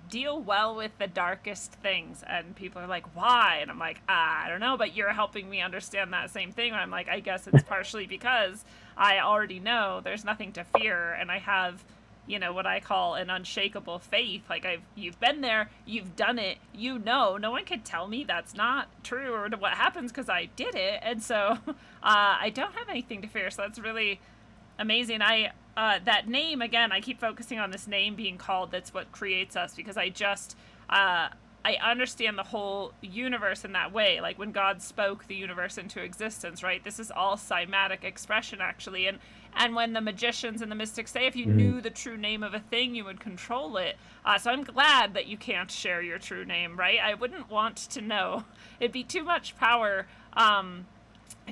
deal well with the darkest things, and people are like, why? And I'm like, I don't know, but you're helping me understand that same thing. And I'm like, I guess it's partially because I already know there's nothing to fear, and I have, what I call an unshakable faith. Like, you've been there, you've done it, no one can tell me that's not true or what happens because I did it. And so I don't have anything to fear. So that's really amazing. That name, again, I keep focusing on this name being called. That's what creates us, because I understand the whole universe in that way. Like when God spoke the universe into existence, right? This is all cymatic expression, actually. And when the magicians and the mystics say if you knew the true name of a thing, you would control it. So I'm glad that you can't share your true name, right? I wouldn't want to know. It'd be too much power. And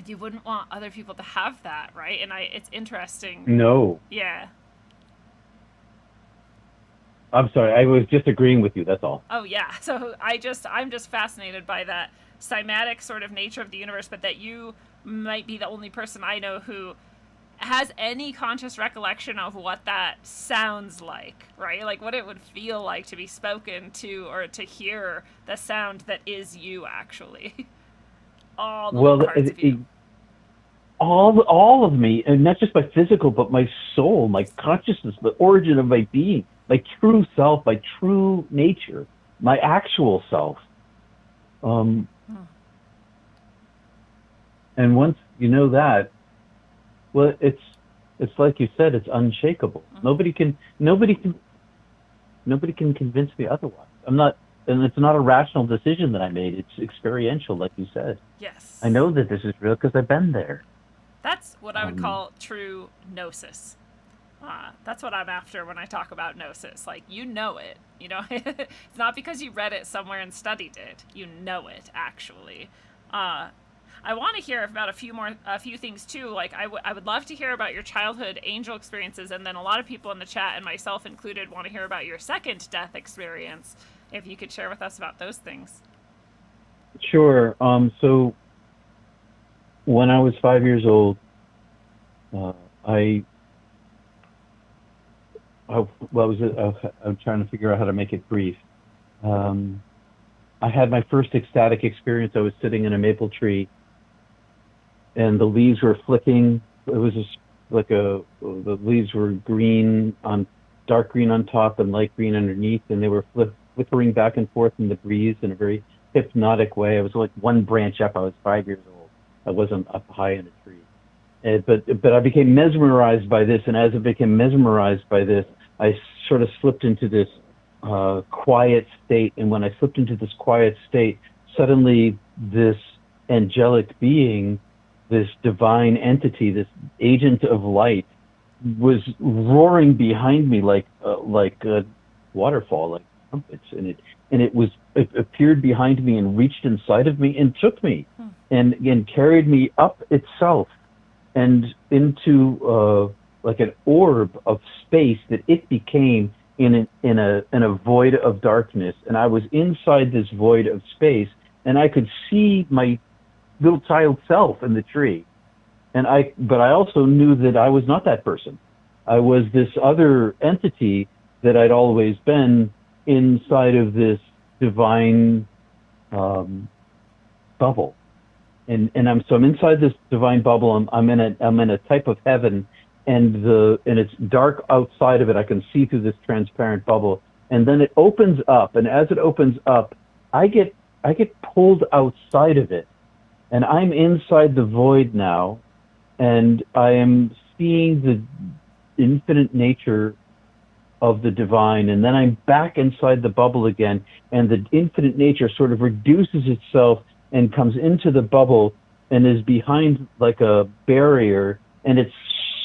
you wouldn't want other people to have that, right? And it's interesting. No. Yeah. I'm sorry, I was just agreeing with you, that's all. Oh, yeah. So I'm just fascinated by that cymatic sort of nature of the universe, but that you might be the only person I know who has any conscious recollection of what that sounds like, right? Like what it would feel like to be spoken to or to hear the sound that is you, actually. All the parts of you. All of me, and not just my physical, but my soul, my consciousness, the origin of my being, my true self, my true nature, my actual self. And once you know that, well, it's like you said, it's unshakable. Nobody can convince me otherwise. And it's not a rational decision that I made. It's experiential, like you said. Yes. I know that this is real because I've been there. That's what I would call true gnosis. That's what I'm after when I talk about gnosis. Like, you know it. It's not because you read it somewhere and studied it. You know it, actually. I want to hear about a few things too. Like, I would love to hear about your childhood angel experiences, and then a lot of people in the chat, and myself included, want to hear about your second death experience. If you could share with us about those things. Sure. So when I was 5 years old, I'm trying to figure out how to make it brief. I had my first ecstatic experience. I was sitting in a maple tree, and the leaves were flicking. It was the leaves were dark green on top and light green underneath, and they were flickering back and forth in the breeze in a very hypnotic way. I was like one branch up. I was 5 years old. I wasn't up high in a tree. But I became mesmerized by this, and as I became mesmerized by this, I sort of slipped into this quiet state. And when I slipped into this quiet state, suddenly this angelic being, this divine entity, this agent of light, was roaring behind me like a waterfall, like trumpets, and it appeared behind me and reached inside of me and took me and carried me up itself and into like an orb of space that it became in a void of darkness. And I was inside this void of space, and I could see my little child self in the tree. But I also knew that I was not that person. I was this other entity that I'd always been inside of this divine bubble. And I'm inside this divine bubble. I'm in a type of heaven, and it's dark outside of it. I can see through this transparent bubble, and then it opens up. And as it opens up, I get pulled outside of it, and I'm inside the void now, and I am seeing the infinite nature of the divine, and then I'm back inside the bubble again, and the infinite nature sort of reduces itself and comes into the bubble and is behind like a barrier, and it's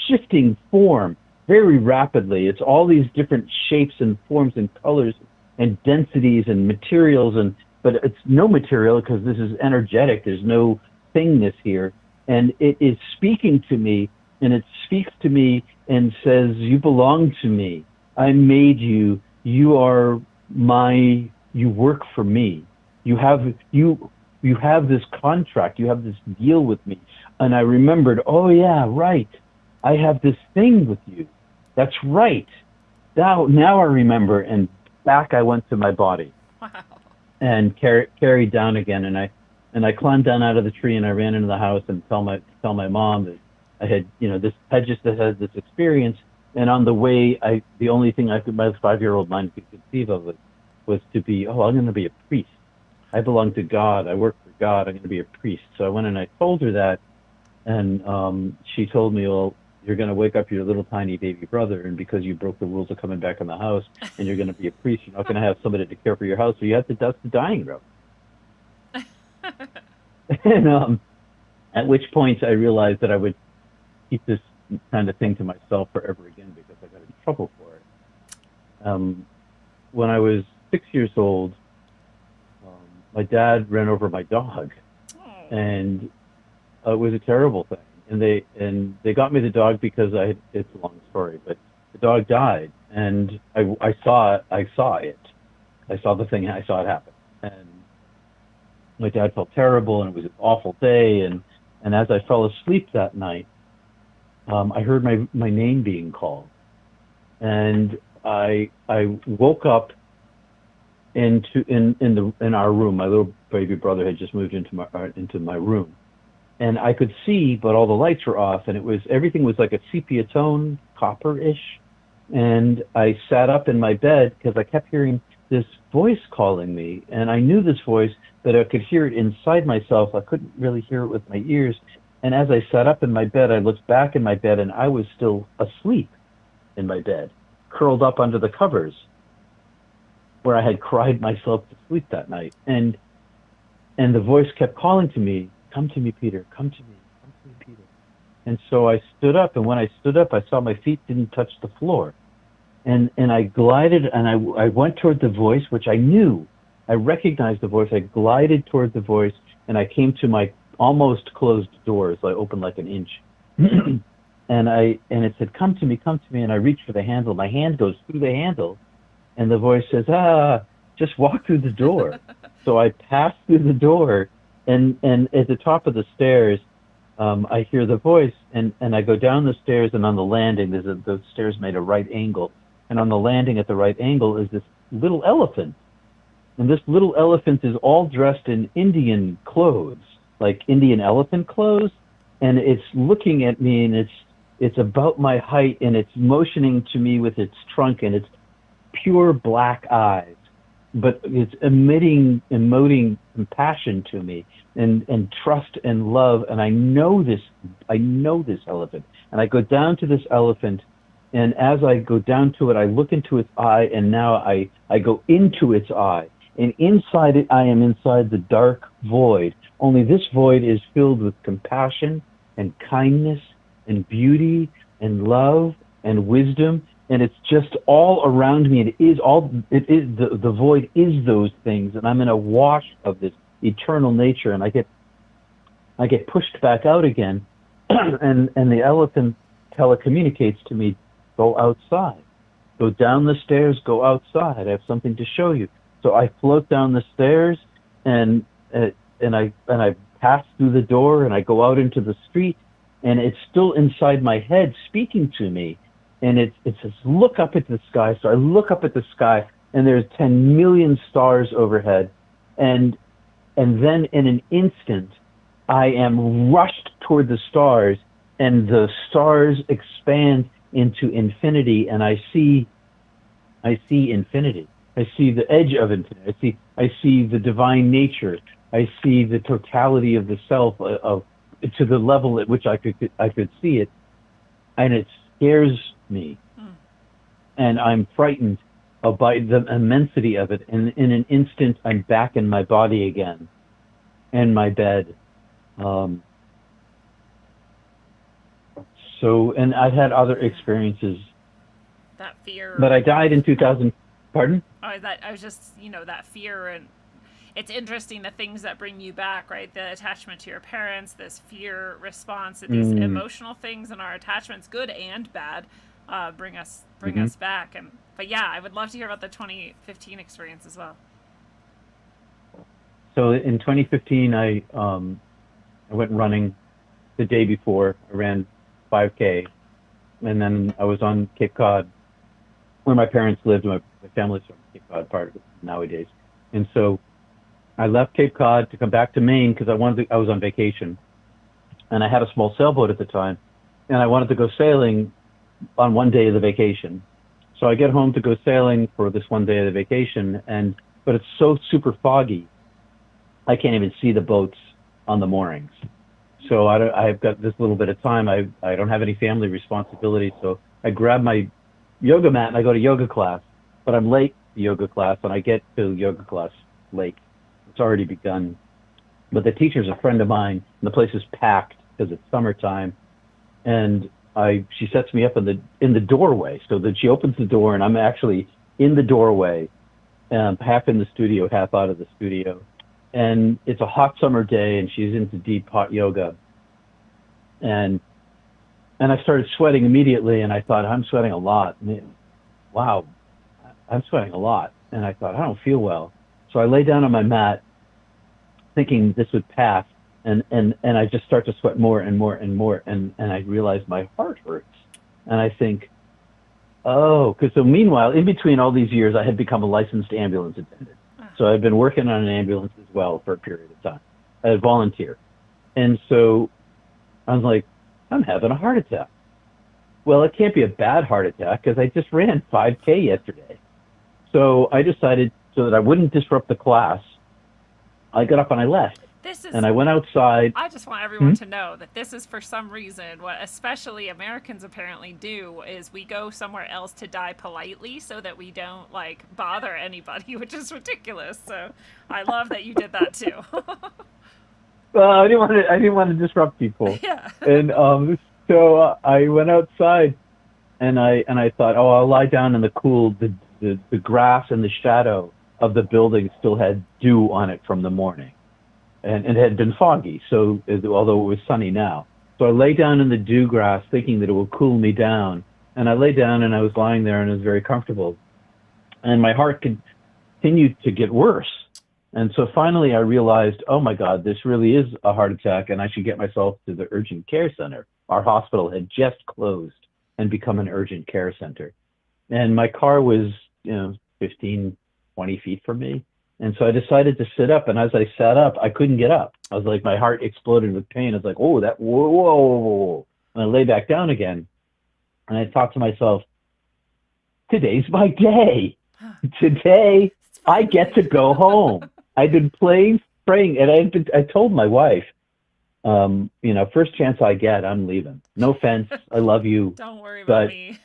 shifting form very rapidly. It's all these different shapes and forms and colors and densities and materials, but it's no material because this is energetic. There's no thingness here, and it is speaking to me, and it speaks to me and says, "You belong to me. I made you. You are my. You work for me. You have this contract. You have this deal with me." And I remembered, oh yeah, right. I have this thing with you. That's right. Now I remember, and back I went to my body. Wow. And carried down again, and I climbed down out of the tree, and I ran into the house and tell my mom that I had just had this experience. And on the way, the only thing my 5-year-old mind could conceive of was to be, I'm going to be a priest. I belong to God. I work for God. I'm going to be a priest. So I went and I told her that, and she told me, well, you're going to wake up your little tiny baby brother, and because you broke the rules of coming back in the house, and you're going to be a priest, you're not going to have somebody to care for your house, so you have to dust the dying room. And at which point I realized that I would keep this kind of thing to myself forever again because I got in trouble for it. When I was 6 years old, my dad ran over my dog, and it was a terrible thing. And they got me the dog because it's a long story, but the dog died, and I saw it. I saw the thing. I saw it happen, and my dad felt terrible, and it was an awful day. And as I fell asleep that night, I heard my name being called, and I woke up in our room. My little baby brother had just moved into my room, and I could see, but all the lights were off, and everything was like a sepia tone, copper-ish. And I sat up in my bed because I kept hearing this voice calling me, and I knew this voice, but I could hear it inside myself. I couldn't really hear it with my ears. And as I sat up in my bed, I looked back in my bed, and I was still asleep in my bed, curled up under the covers, where I had cried myself to sleep that night. And the voice kept calling to me, "Come to me, Peter, come to me, Peter." And so I stood up, and when I stood up, I saw my feet didn't touch the floor. And I glided, and I went toward the voice, which I knew. I recognized the voice. I glided toward the voice, and I came to my almost closed doors. I opened like an inch. and it said, come to me, and I reached for the handle. My hand goes through the handle, and the voice says, just walk through the door. So I passed through the door, and at the top of the stairs, I hear the voice, and I go down the stairs, and on the landing, the stairs made a right angle, and on the landing at the right angle is this little elephant. And this little elephant is all dressed in Indian clothes, like Indian elephant clothes, and it's looking at me, and it's about my height, and it's motioning to me with its trunk, and it's pure black eyes, but it's emoting compassion to me, and trust and love. And I know this elephant, and I go down to this elephant, and as I go down to it, I look into its eye, and now I go into its eye, and inside it, I am inside the dark void. Only this void is filled with compassion and kindness and beauty and love and wisdom, and it's just all around me. The void is those things, and I'm in a wash of this eternal nature, and I get pushed back out again, and the elephant telecommunicates to me, go outside, go down the stairs, go outside. I have something to show you. So I float down the stairs, and I pass through the door, and I go out into the street, and it's still inside my head speaking to me. And it says, look up at the sky. So I look up at the sky, and there's 10 million stars overhead. And then in an instant, I am rushed toward the stars, and the stars expand into infinity, and I see infinity. I see the edge of infinity. I see the divine nature. I see the totality of the self, to the level at which I could see it. and it scares me, and I'm frightened by the immensity of it. And in an instant, I'm back in my body again, in my bed. And I've had other experiences. That fear. But I died in 2000. Pardon? Oh, that I was just, that fear, and it's interesting the things that bring you back, right? The attachment to your parents, this fear response, these emotional things, and our attachments, good and bad, bring us back. But yeah, I would love to hear about the 2015 experience as well. So in 2015, I went running the day before. I ran 5K, and then I was on Cape Cod, where my parents lived. My family's from Cape Cod part of it nowadays, and so I left Cape Cod to come back to Maine because I was on vacation, and I had a small sailboat at the time, and I wanted to go sailing on one day of the vacation. So I get home to go sailing for this one day of the vacation, but it's so super foggy, I can't even see the boats on the moorings. So I've got this little bit of time. I don't have any family responsibilities, so I grab my yoga mat and I go to yoga class. But I'm late to yoga class, and I get to yoga class late. It's already begun. But the teacher's a friend of mine, and the place is packed because it's summertime. And she sets me up in the doorway, so that she opens the door, and I'm actually in the doorway, half in the studio, half out of the studio. And it's a hot summer day, and she's into deep hot yoga. And I started sweating immediately, and I thought, I'm sweating a lot. Wow, I'm sweating a lot. And I thought, I don't feel well. So I lay down on my mat, thinking this would pass, and I just start to sweat more and more and more, and I realize my heart hurts. And I think, so meanwhile, in between all these years, I had become a licensed ambulance attendant. So I've been working on an ambulance as well for a period of time. I had volunteer. And so I was like, I'm having a heart attack. Well, it can't be a bad heart attack because I just ran 5K yesterday. So I decided, so that I wouldn't disrupt the class, I got up and I left. And I went outside. I just want everyone to know that this is, for some reason, what especially Americans apparently do, is we go somewhere else to die politely so that we don't bother anybody, which is ridiculous. So I love that you did that too. Well, I didn't want to disrupt people. Yeah. And so I went outside, and I thought, I'll lie down in the cool. The grass and the shadow of the building still had dew on it from the morning. And it had been foggy, although it was sunny now. So I lay down in the dew grass thinking that it will cool me down. And I lay down, and I was lying there, and it was very comfortable. And my heart continued to get worse. And so finally I realized, oh my God, this really is a heart attack, and I should get myself to the urgent care center. Our hospital had just closed and become an urgent care center. And my car was, 15, 20 feet from me. And so I decided to sit up, and as I sat up, I couldn't get up. I was like, my heart exploded with pain. I was like, whoa. And I lay back down again. And I thought to myself, today's my day. Today, I get to go home. I'd been praying, and I told my wife, first chance I get, I'm leaving. No offense. I love you. Don't worry about me.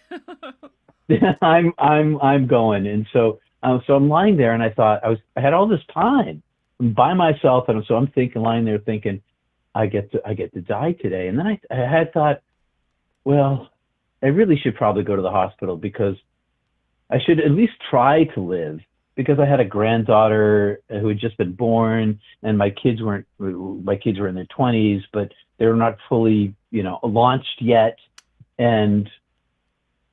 I'm going. And so I'm lying there, and I thought I had all this time by myself, and so I'm lying there thinking, I get to die today. And then I had thought, well, I really should probably go to the hospital because I should at least try to live, because I had a granddaughter who had just been born, and my kids were in their 20s, but they were not fully, launched yet,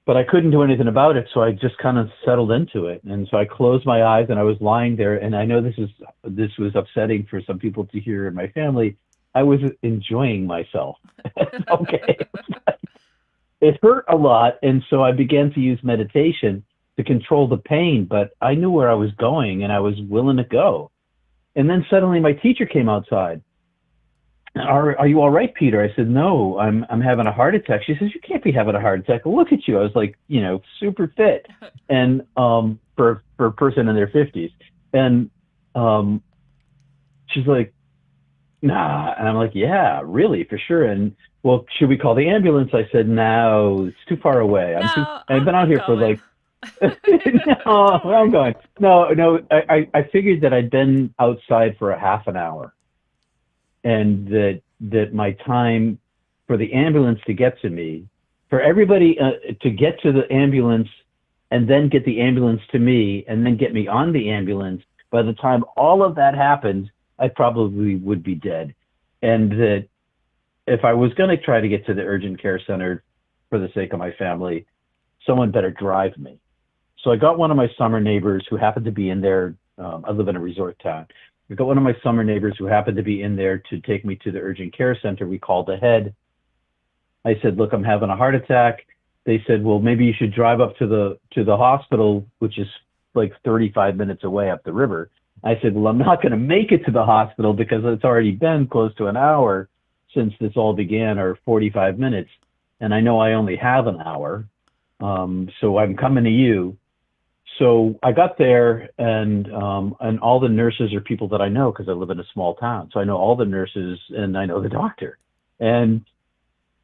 but I couldn't do anything about it, so I just kind of settled into it. And so I closed my eyes, and I was lying there, and I know this was upsetting for some people to hear in my family. I was enjoying myself. Okay. It hurt a lot, and so I began to use meditation to control the pain, but I knew where I was going, and I was willing to go. And then suddenly my teacher came outside. Are you all right, Peter? I said, no, I'm having a heart attack. She says, you can't be having a heart attack. Look at you. I was like, super fit, and for a person in their 50s. And she's like, nah. And I'm like, yeah, really, for sure. And well, should we call the ambulance? I said, no, it's too far away. No, I've been out I'm here for going. like, no, Don't worry. I'm going. No, I figured that I'd been outside for a half an hour and that my time for the ambulance to get to me, for everybody to get to the ambulance and then get the ambulance to me and then get me on the ambulance, by the time all of that happened, I probably would be dead. And that if I was going to try to get to the urgent care center for the sake of my family, someone better drive me. So I got one of my summer neighbors who happened to be in there. I live in a resort town. I got one of my summer neighbors who happened to be in there to take me to the urgent care center. We called ahead. I said, look, I'm having a heart attack. They said, well, maybe you should drive up to the hospital, which is like 35 minutes away up the river. I said, well, I'm not going to make it to the hospital because it's already been close to an hour since this all began, or 45 minutes. And I know I only have an hour. So I'm coming to you. So I got there, and all the nurses are people that I know because I live in a small town. So I know all the nurses and I know the doctor. And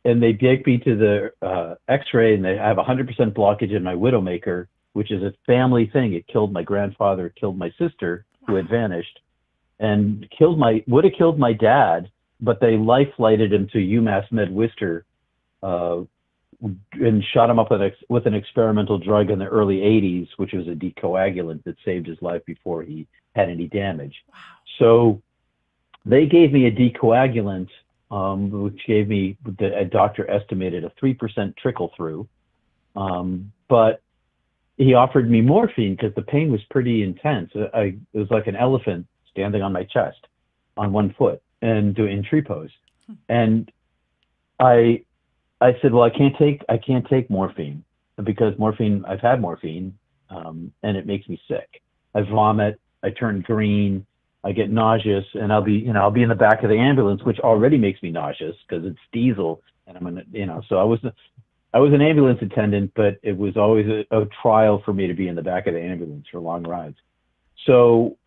they take me to the x-ray, and they have 100% blockage in my widowmaker, which is a family thing. It killed my grandfather, it killed my sister, who had vanished, and would have killed my dad, but they life flighted him to UMass Med Worcester and shot him up with an experimental drug in the early 80s, which was a decoagulant that saved his life before he had any damage. Wow. So they gave me a decoagulant, which gave me, a doctor estimated a 3% trickle through. But he offered me morphine because the pain was pretty intense. It was like an elephant standing on my chest on one foot and doing tree pose. And I said, well, I can't take morphine because I've had morphine, and it makes me sick. I vomit, I turn green, I get nauseous, and I'll be in the back of the ambulance, which already makes me nauseous because it's diesel, and I'm gonna, so I was an ambulance attendant, but it was always a trial for me to be in the back of the ambulance for long rides. So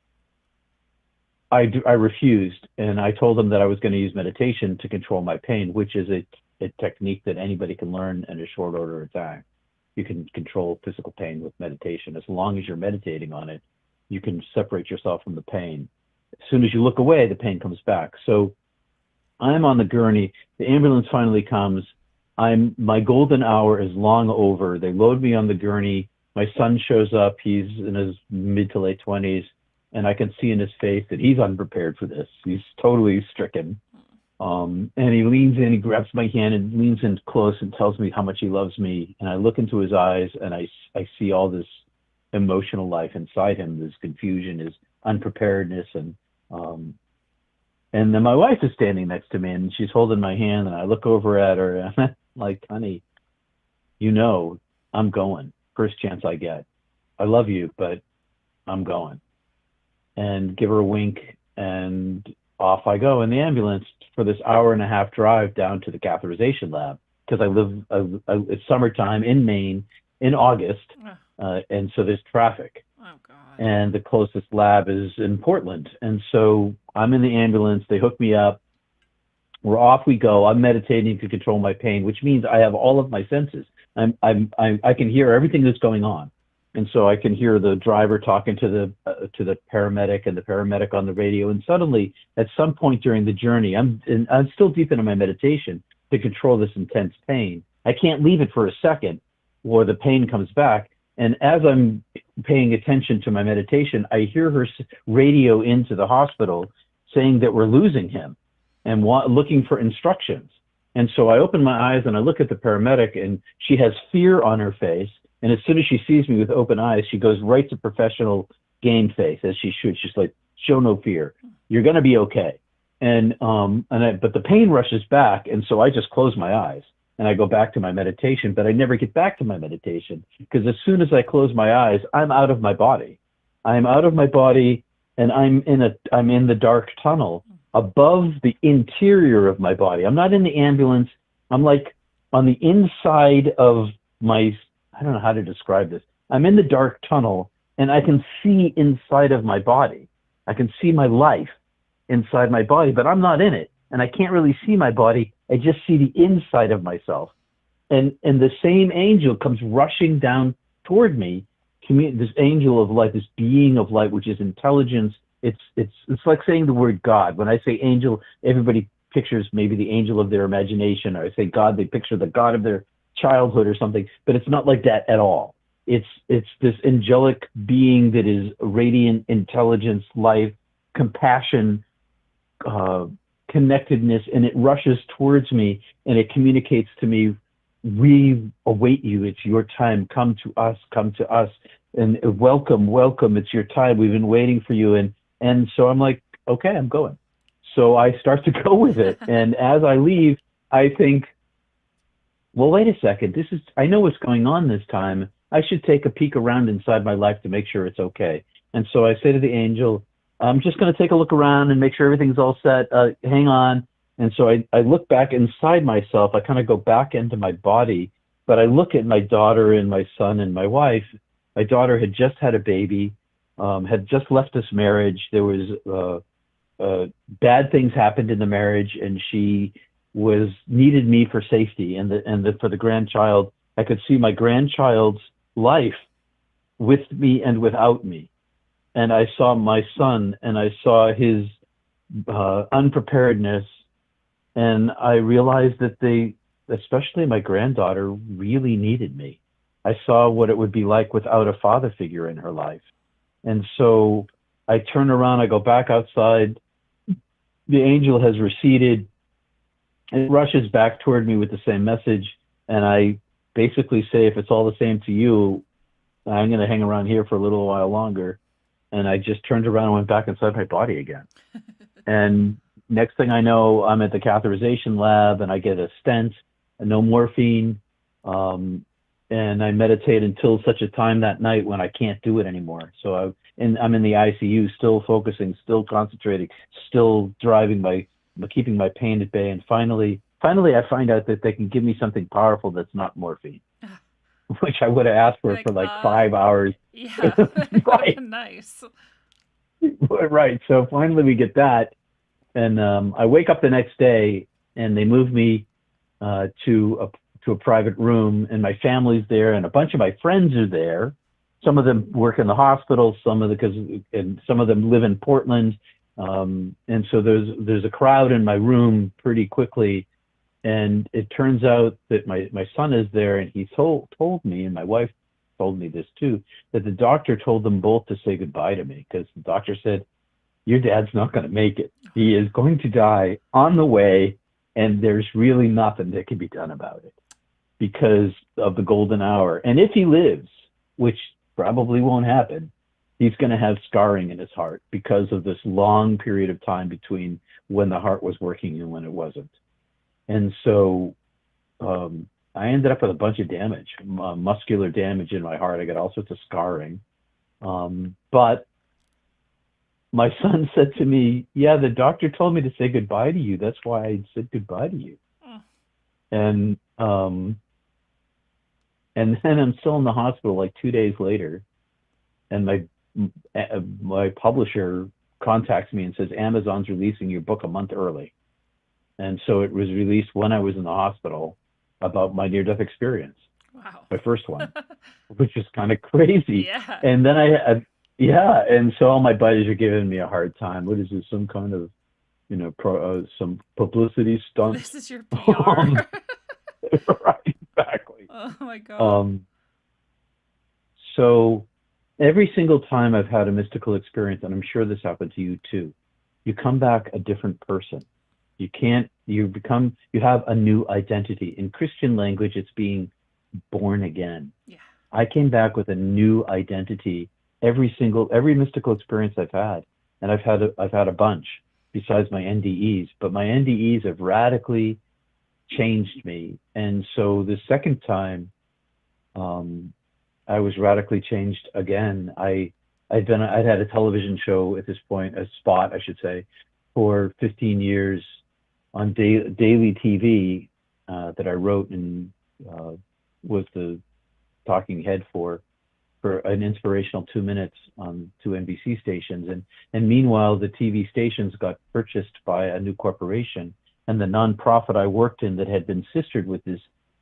I refused, and I told them that I was going to use meditation to control my pain, which is a technique that anybody can learn in a short order of time. You can control physical pain with meditation. As long as you're meditating on it, you can separate yourself from the pain. As soon as you look away, the pain comes back. So I'm on the gurney. The ambulance finally comes. My golden hour is long over. They load me on the gurney. My son shows up. He's in his mid to late 20s, and I can see in his face that he's unprepared for this. He's totally stricken. And he leans in, he grabs my hand and leans in close and tells me how much he loves me. And I look into his eyes, and I see all this emotional life inside him, this confusion, his unpreparedness. And then my wife is standing next to me, and she's holding my hand, and I look over at her, and I'm like, honey, I'm going. First chance I get. I love you, but I'm going. And give her a wink, and off I go in the ambulance for this hour-and-a-half drive down to the catheterization lab, because it's summertime in Maine in August, and so there's traffic. Oh, God. And the closest lab is in Portland. And so I'm in the ambulance, they hook me up, we're off we go. I'm meditating to control my pain, which means I have all of my senses. I can hear everything that's going on. And so I can hear the driver talking to the paramedic, and the paramedic on the radio. And suddenly, at some point during the journey, I'm still deep into my meditation to control this intense pain. I can't leave it for a second, or the pain comes back. And as I'm paying attention to my meditation, I hear her radio into the hospital saying that we're losing him and looking for instructions. And so I open my eyes and I look at the paramedic, and she has fear on her face. And as soon as she sees me with open eyes, she goes right to professional game face, as she should. She's like, show no fear. You're going to be okay. But the pain rushes back. And so I just close my eyes and I go back to my meditation, but I never get back to my meditation, because as soon as I close my eyes, I'm out of my body. I'm out of my body, and I'm in the dark tunnel above the interior of my body. I'm not in the ambulance. I'm like on the inside of I don't know how to describe this. I'm in the dark tunnel, and I can see inside of my body. I can see my life. inside my body, but I'm not in it. And I can't really see my body. I just see the inside of myself. And the same angel comes rushing down toward me, this angel of light, this being of light, which is intelligence. It's like saying the word God. When I say angel, everybody pictures maybe the angel of their imagination, or I say God, they picture the God of their childhood or something, but it's not like that at all. It's this angelic being that is radiant intelligence, life, compassion, connectedness, and it rushes towards me and it communicates to me, we await you, it's your time, come to us, and welcome, it's your time, we've been waiting for you. And so I'm like, okay, I'm going. So I start to go with it. And as I leave, I think, well, wait a second, I know what's going on this time. I should take a peek around inside my life to make sure it's okay. And so I say to the angel, I'm just going to take a look around and make sure everything's all set. Hang on. And so I look back inside myself. I kind of go back into my body, but I look at my daughter and my son and my wife. My daughter had just had a baby, had just left this marriage. There was bad things happened in the marriage, and she needed me for safety. And for the grandchild, I could see my grandchild's life with me and without me. And I saw my son, and I saw his unpreparedness, and I realized that especially my granddaughter, really needed me. I saw what it would be like without a father figure in her life. And so I turn around, I go back outside. The angel has receded. It rushes back toward me with the same message. And I basically say, if it's all the same to you, I'm going to hang around here for a little while longer. And I just turned around and went back inside my body again. And next thing I know, I'm at the catheterization lab, and I get a stent, no morphine, and I meditate until such a time that night when I can't do it anymore. So I'm in the ICU, still focusing, still concentrating, still keeping my pain at bay. And finally, I find out that they can give me something powerful that's not morphine, which I would have asked for like 5 hours. Yeah, that would have been nice. Right. So finally we get that. And I wake up the next day, and they move me to a private room, and my family's there, and a bunch of my friends are there. Some of them work in the hospital, some of them live in Portland, and so there's a crowd in my room pretty quickly. And it turns out that my son is there, and he told me, and my wife told me this too, that the doctor told them both to say goodbye to me, because the doctor said, your dad's not going to make it. He is going to die on the way, and there's really nothing that can be done about it because of the golden hour. And if he lives, which probably won't happen, he's going to have scarring in his heart because of this long period of time between when the heart was working and when it wasn't. And so I ended up with a bunch of damage, muscular damage in my heart. I got all sorts of scarring. But my son said to me, yeah, the doctor told me to say goodbye to you. That's why I said goodbye to you. And then I'm still in the hospital like 2 days later. And my publisher contacts me and says, Amazon's releasing your book a month early. And so it was released when I was in the hospital about my near-death experience. Wow. My first one, which is kind of crazy. Yeah. And then and so all my buddies are giving me a hard time. What is this, some kind of, some publicity stunt? This is your PR. Right, exactly. Oh my God. So every single time I've had a mystical experience, and I'm sure this happened to you too, you come back a different person. You have a new identity. In Christian language, it's being born again. Yeah. I came back with a new identity every mystical experience I've had. And I've had a bunch besides my NDEs, but my NDEs have radically changed me. And so the second time, I was radically changed again. I'd had a television show at this point, a spot, I should say, for 15 years on daily TV that I wrote and was the talking head for. for an inspirational 2 minutes on 2 NBC stations. And meanwhile, the TV stations got purchased by a new corporation. And the nonprofit I worked in that had been sistered with this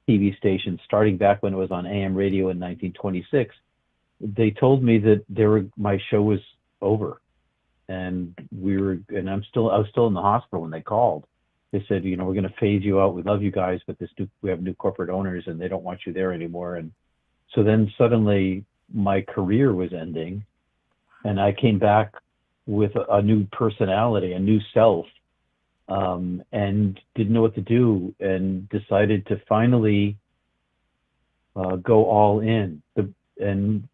TV station, starting back when it was on AM radio in 1926, they told me that my show was over. And I was still in the hospital when they called. They said, we're going to phase you out. We love you guys, but we have new corporate owners and they don't want you there anymore. And so then suddenly my career was ending, and I came back with a new personality, a new self, and didn't know what to do, and decided to finally go all in and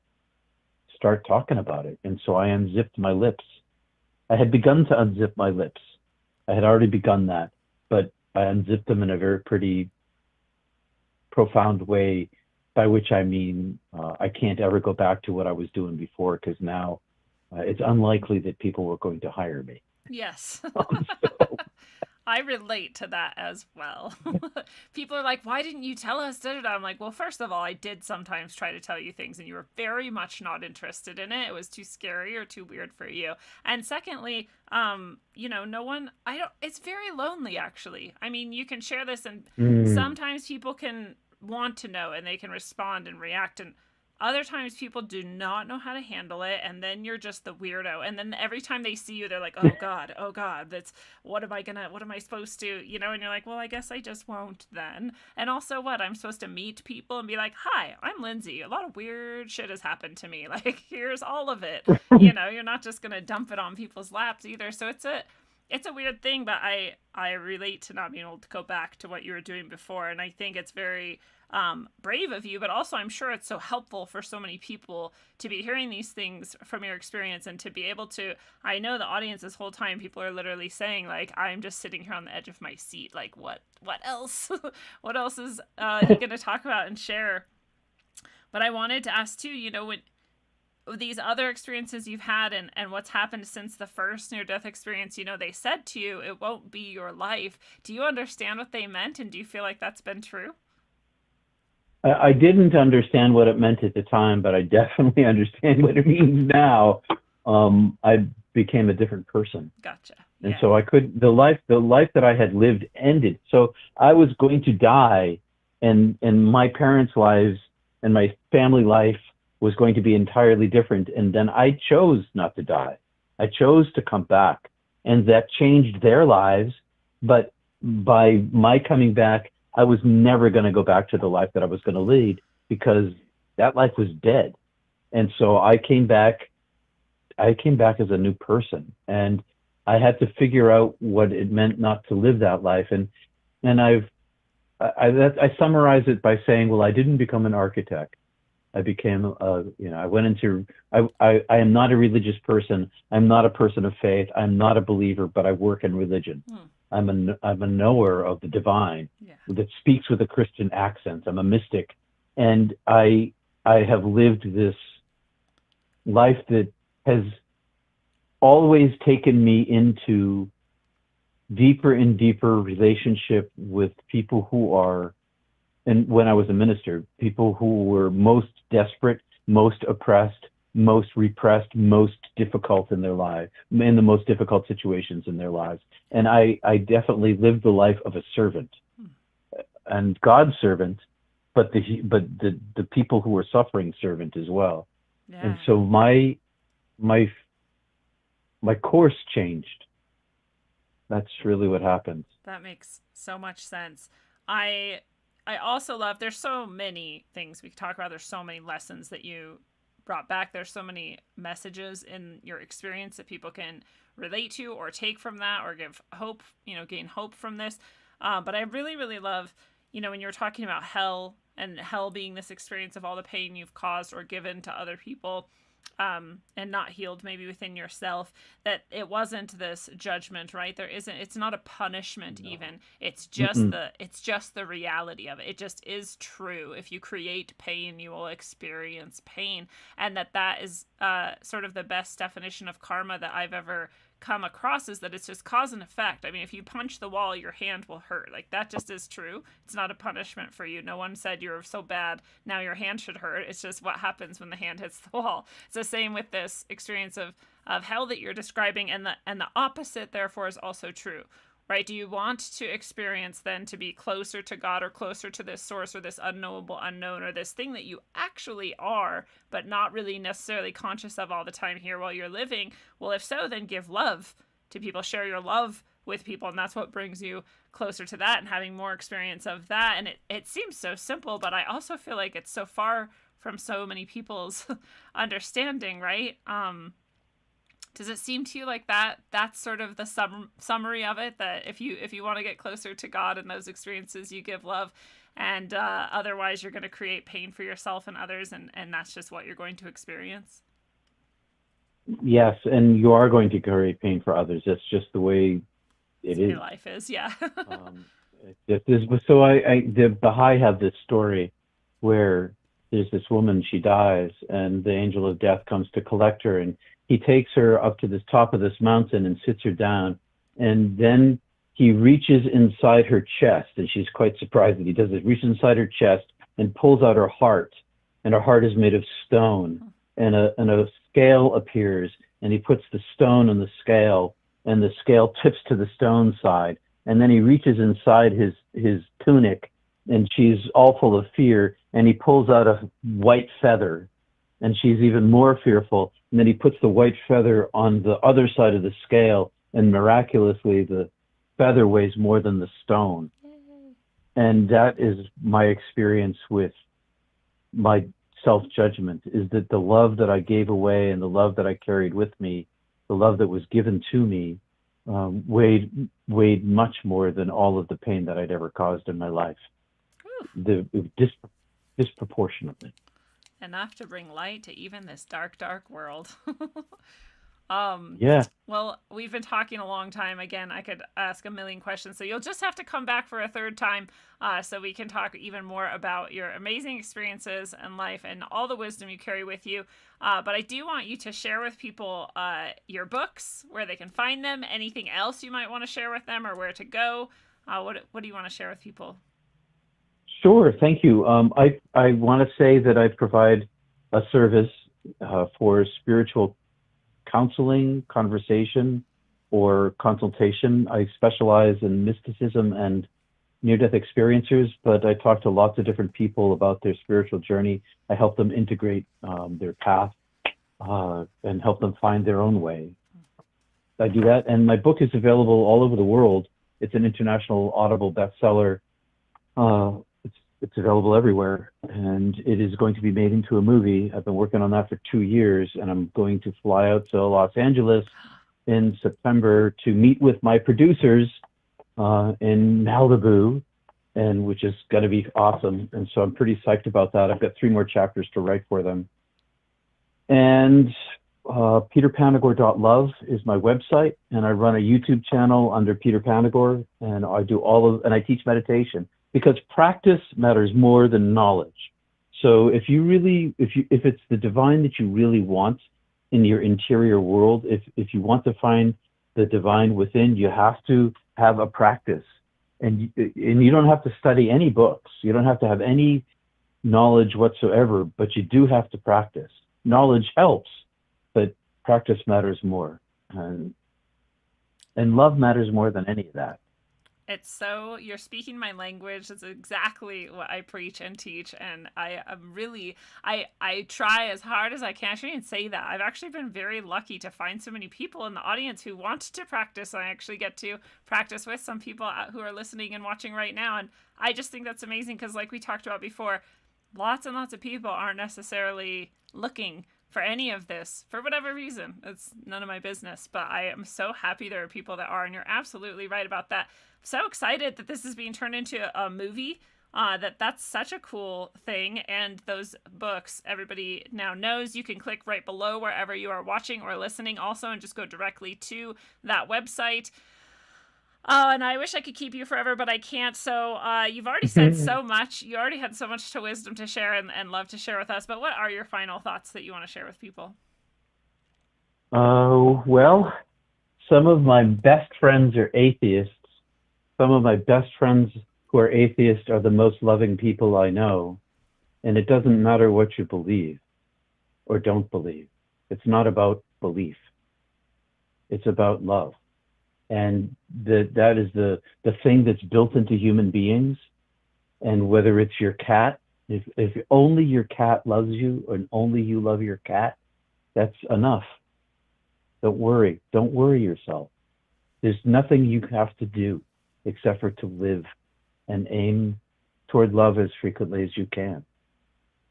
start talking about it. And so I unzipped my lips. I had begun to unzip my lips. I had already begun that, but I unzipped them in a very pretty profound way, by which I mean I can't ever go back to what I was doing before, because now it's unlikely that people were going to hire me. Yes. I relate to that as well. People are like, why didn't you tell us? I'm like, well, first of all, I did sometimes try to tell you things and you were very much not interested in it. It was too scary or too weird for you. And secondly, it's very lonely, actually. I mean, you can share this and sometimes people can want to know and they can respond and react, and other times people do not know how to handle it, and then you're just the weirdo, and then every time they see you they're like, oh god, that's what am I supposed to, and you're like, well, I guess I just won't then. And also, I'm supposed to meet people and be like, hi, I'm Lindsay, a lot of weird shit has happened to me, like, here's all of it. You're not just gonna dump it on people's laps either. So it's a weird thing, but I relate to not being able to go back to what you were doing before. And I think it's very brave of you, but also I'm sure it's so helpful for so many people to be hearing these things from your experience and to be able to, I know the audience this whole time, people are literally saying, like, I'm just sitting here on the edge of my seat. Like, what else? What else is he going to talk about and share? But I wanted to ask too, when these other experiences you've had and what's happened since the first near-death experience, they said to you, it won't be your life. Do you understand what they meant? And do you feel like that's been true? I didn't understand what it meant at the time, but I definitely understand what it means now. I became a different person. Gotcha. And so the life that I had lived ended. So I was going to die, and my parents' lives and my family life was going to be entirely different. And then I chose not to die. I chose to come back, and that changed their lives. But by my coming back, I was never going to go back to the life that I was going to lead, because that life was dead. And so I came back as a new person, and I had to figure out what it meant not to live that life. And I summarize it by saying, well, I didn't become an architect. I became, I went into, I am not a religious person. I'm not a person of faith. I'm not a believer, but I work in religion. I'm a knower of the divine that speaks with a Christian accent. I'm a mystic. And I have lived this life that has always taken me into deeper and deeper relationship with people who are, and when I was a minister, people who were most desperate, most oppressed, most repressed, most difficult in their lives, in the most difficult situations in their lives. And I definitely lived the life of a servant and God's servant, but the people who were suffering servant as well. Yeah. And so my course changed. That's really what happened. That makes so much sense. I also love, there's so many things we can talk about. There's so many lessons that you brought back. There's so many messages in your experience that people can relate to or take from that or give hope, gain hope from this. But I really, really love, when you're talking about hell and hell being this experience of all the pain you've caused or given to other people, and not healed maybe within yourself, that it wasn't this judgment, right? It's not a punishment. No. Even it's just the reality of it. It just is true. If you create pain, you will experience pain. And that is sort of the best definition of karma that I've ever come across is that it's just cause and effect. I mean, if you punch the wall, your hand will hurt. Like, that just is true. It's not a punishment for you. No one said you're so bad, now your hand should hurt. It's just what happens when the hand hits the wall. It's the same with this experience of hell that you're describing, and the opposite, therefore, is also true. Right? Do you want to experience then to be closer to God or closer to this source or this unknowable unknown or this thing that you actually are, but not really necessarily conscious of all the time here while you're living? Well, if so, then give love to people, share your love with people. And that's what brings you closer to that and having more experience of that. And it seems so simple, but I also feel like it's so far from so many people's understanding, right? Does it seem to you like that's sort of the summary of it, that if you want to get closer to God in those experiences, you give love, and otherwise you're going to create pain for yourself and others, and that's just what you're going to experience? Yes, and you are going to create pain for others. That's just the way it is. Your life is, yeah. The Baha'i have this story where there's this woman, she dies, and the angel of death comes to collect her, and he takes her up to the top of this mountain and sits her down, and then he reaches inside her chest, and she's quite surprised that he does it. Reaches inside her chest and pulls out her heart, and her heart is made of stone, and a scale appears, and he puts the stone on the scale, and the scale tips to the stone side, and then he reaches inside his tunic, and she's all full of fear, and he pulls out a white feather, and she's even more fearful. And then he puts the white feather on the other side of the scale, and miraculously the feather weighs more than the stone. And that is my experience with my self-judgment, is that the love that I gave away and the love that I carried with me, the love that was given to me, weighed much more than all of the pain that I'd ever caused in my life. Disproportionately. Enough to bring light to even this dark, dark world. Yeah. Well, we've been talking a long time. Again, I could ask a million questions, so you'll just have to come back for a third time so we can talk even more about your amazing experiences and life and all the wisdom you carry with you. But I do want you to share with people your books, where they can find them, anything else you might want to share with them, or where to go. What do you want to share with people? Sure, thank you. I want to say that I provide a service for spiritual counseling, conversation, or consultation. I specialize in mysticism and near-death experiencers, but I talk to lots of different people about their spiritual journey. I help them integrate their path and help them find their own way. I do that, and my book is available all over the world. It's an international Audible bestseller. It's available everywhere, and it is going to be made into a movie. I've been working on that for 2 years, and I'm going to fly out to Los Angeles in September to meet with my producers in Malibu, and which is going to be awesome. And so I'm pretty psyched about that. I've got 3 more chapters to write for them. And peterpanagore.love is my website, and I run a YouTube channel under Peter Panagore, and I teach meditation, because practice matters more than knowledge. So if it's the divine that you really want in your interior world, if you want to find the divine within, you have to have a practice. And you don't have to study any books. You don't have to have any knowledge whatsoever, but you do have to practice. Knowledge helps, but practice matters more. And love matters more than any of that. You're speaking my language. It's exactly what I preach and teach. And I try as hard as I can. I shouldn't even say that. I've actually been very lucky to find so many people in the audience who want to practice. I actually get to practice with some people who are listening and watching right now. And I just think that's amazing, because like we talked about before, lots and lots of people aren't necessarily looking for any of this for whatever reason. It's none of my business, but I am so happy there are people that are, and you're absolutely right about that. I'm so excited that this is being turned into a movie. That's such a cool thing. And those books, everybody now knows. You can click right below wherever you are watching or listening also, and just go directly to that website. And I wish I could keep you forever, but I can't. So you've already said so much. You already had so much to wisdom to share and love to share with us. But what are your final thoughts that you want to share with people? Well, some of my best friends are atheists. Some of my best friends who are atheists are the most loving people I know. And it doesn't matter what you believe or don't believe. It's not about belief. It's about love. And that is the thing that's built into human beings. And whether it's your cat, if only your cat loves you and only you love your cat, that's enough. Don't worry yourself. There's nothing you have to do except for to live and aim toward love as frequently as you can.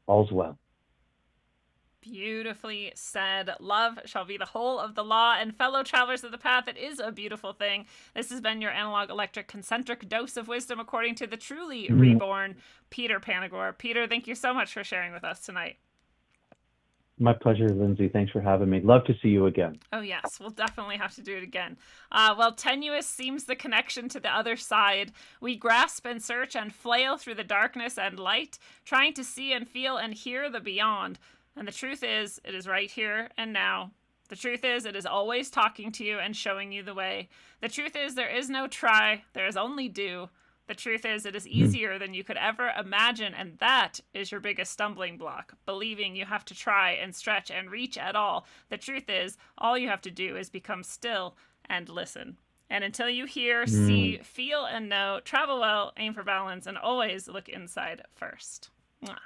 All's well. Beautifully said. Love shall be the whole of the law. And fellow travelers of the path, it is a beautiful thing. This has been your analog electric concentric dose of wisdom according to the truly reborn Peter Panagore. Peter, thank you so much for sharing with us tonight. My pleasure, Lindsay. Thanks for having me. Love to see you again. Oh, yes. We'll definitely have to do it again. Well, tenuous seems the connection to the other side. We grasp and search and flail through the darkness and light, trying to see and feel and hear the beyond. And the truth is, it is right here and now. The truth is, it is always talking to you and showing you the way. The truth is, there is no try, there is only do. The truth is, it is easier than you could ever imagine, and that is your biggest stumbling block, believing you have to try and stretch and reach at all. The truth is, all you have to do is become still and listen. And until you hear, see, feel, and know, travel well, aim for balance, and always look inside first. Mwah.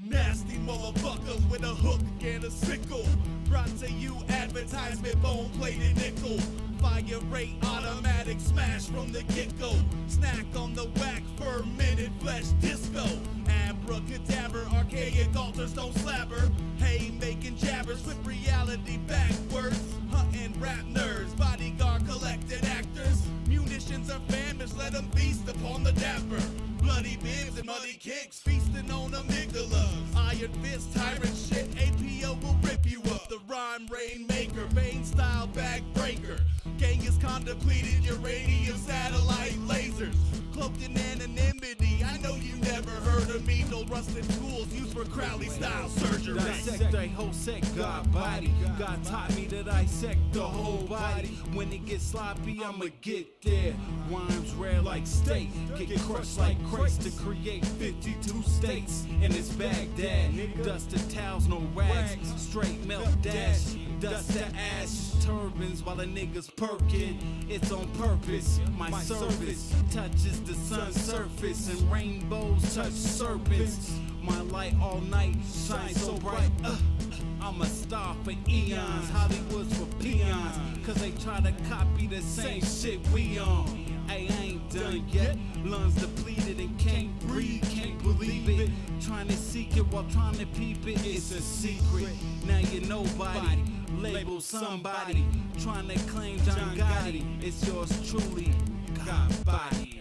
Nasty motherfuckers with a hook and a sickle. Brought to you advertisement, bone plated nickel. Fire rate automatic smash from the get-go. Snack on the whack fermented flesh disco. Abracadabra, archaic altars don't slabber. Hey, making jabbers with reality backwards. Hunting rap nerds, bodyguard collected actors. Munitions are famished, let them feast upon the dapper. Bloody bibs and muddy kicks, feasting on amygdalas. Iron fist, tyrant shit, APO will rip you up. The rhyme rainmaker, Bane style backbreaker. Gang is contemplated uranium satellite lasers. Cloaked in anonymity, I know you never heard of me. No rusted tools used for Crowley style surgery. Dissect a whole sect, God body. God taught me to dissect the whole body. When it gets sloppy, I'ma get there. Rhymes rare like steak, get crushed like crates to create 52 states. And it's Baghdad, dusted towels, no rags, straight melt dash. Dust to ash, turbans while the niggas perkin'. It's on purpose, my service touches the sun's surface. And rainbows touch serpents. My light all night shines so bright. I'm a star for eons, Hollywood's for peons. Cause they try to copy the same shit we on. Hey, I ain't done yet. Lungs depleted and can't breathe, can't believe it. Trying to seek it while trying to peep it. It's a secret. Now you're nobody. Label somebody. Trying to claim John Gotti. It's yours truly, God body.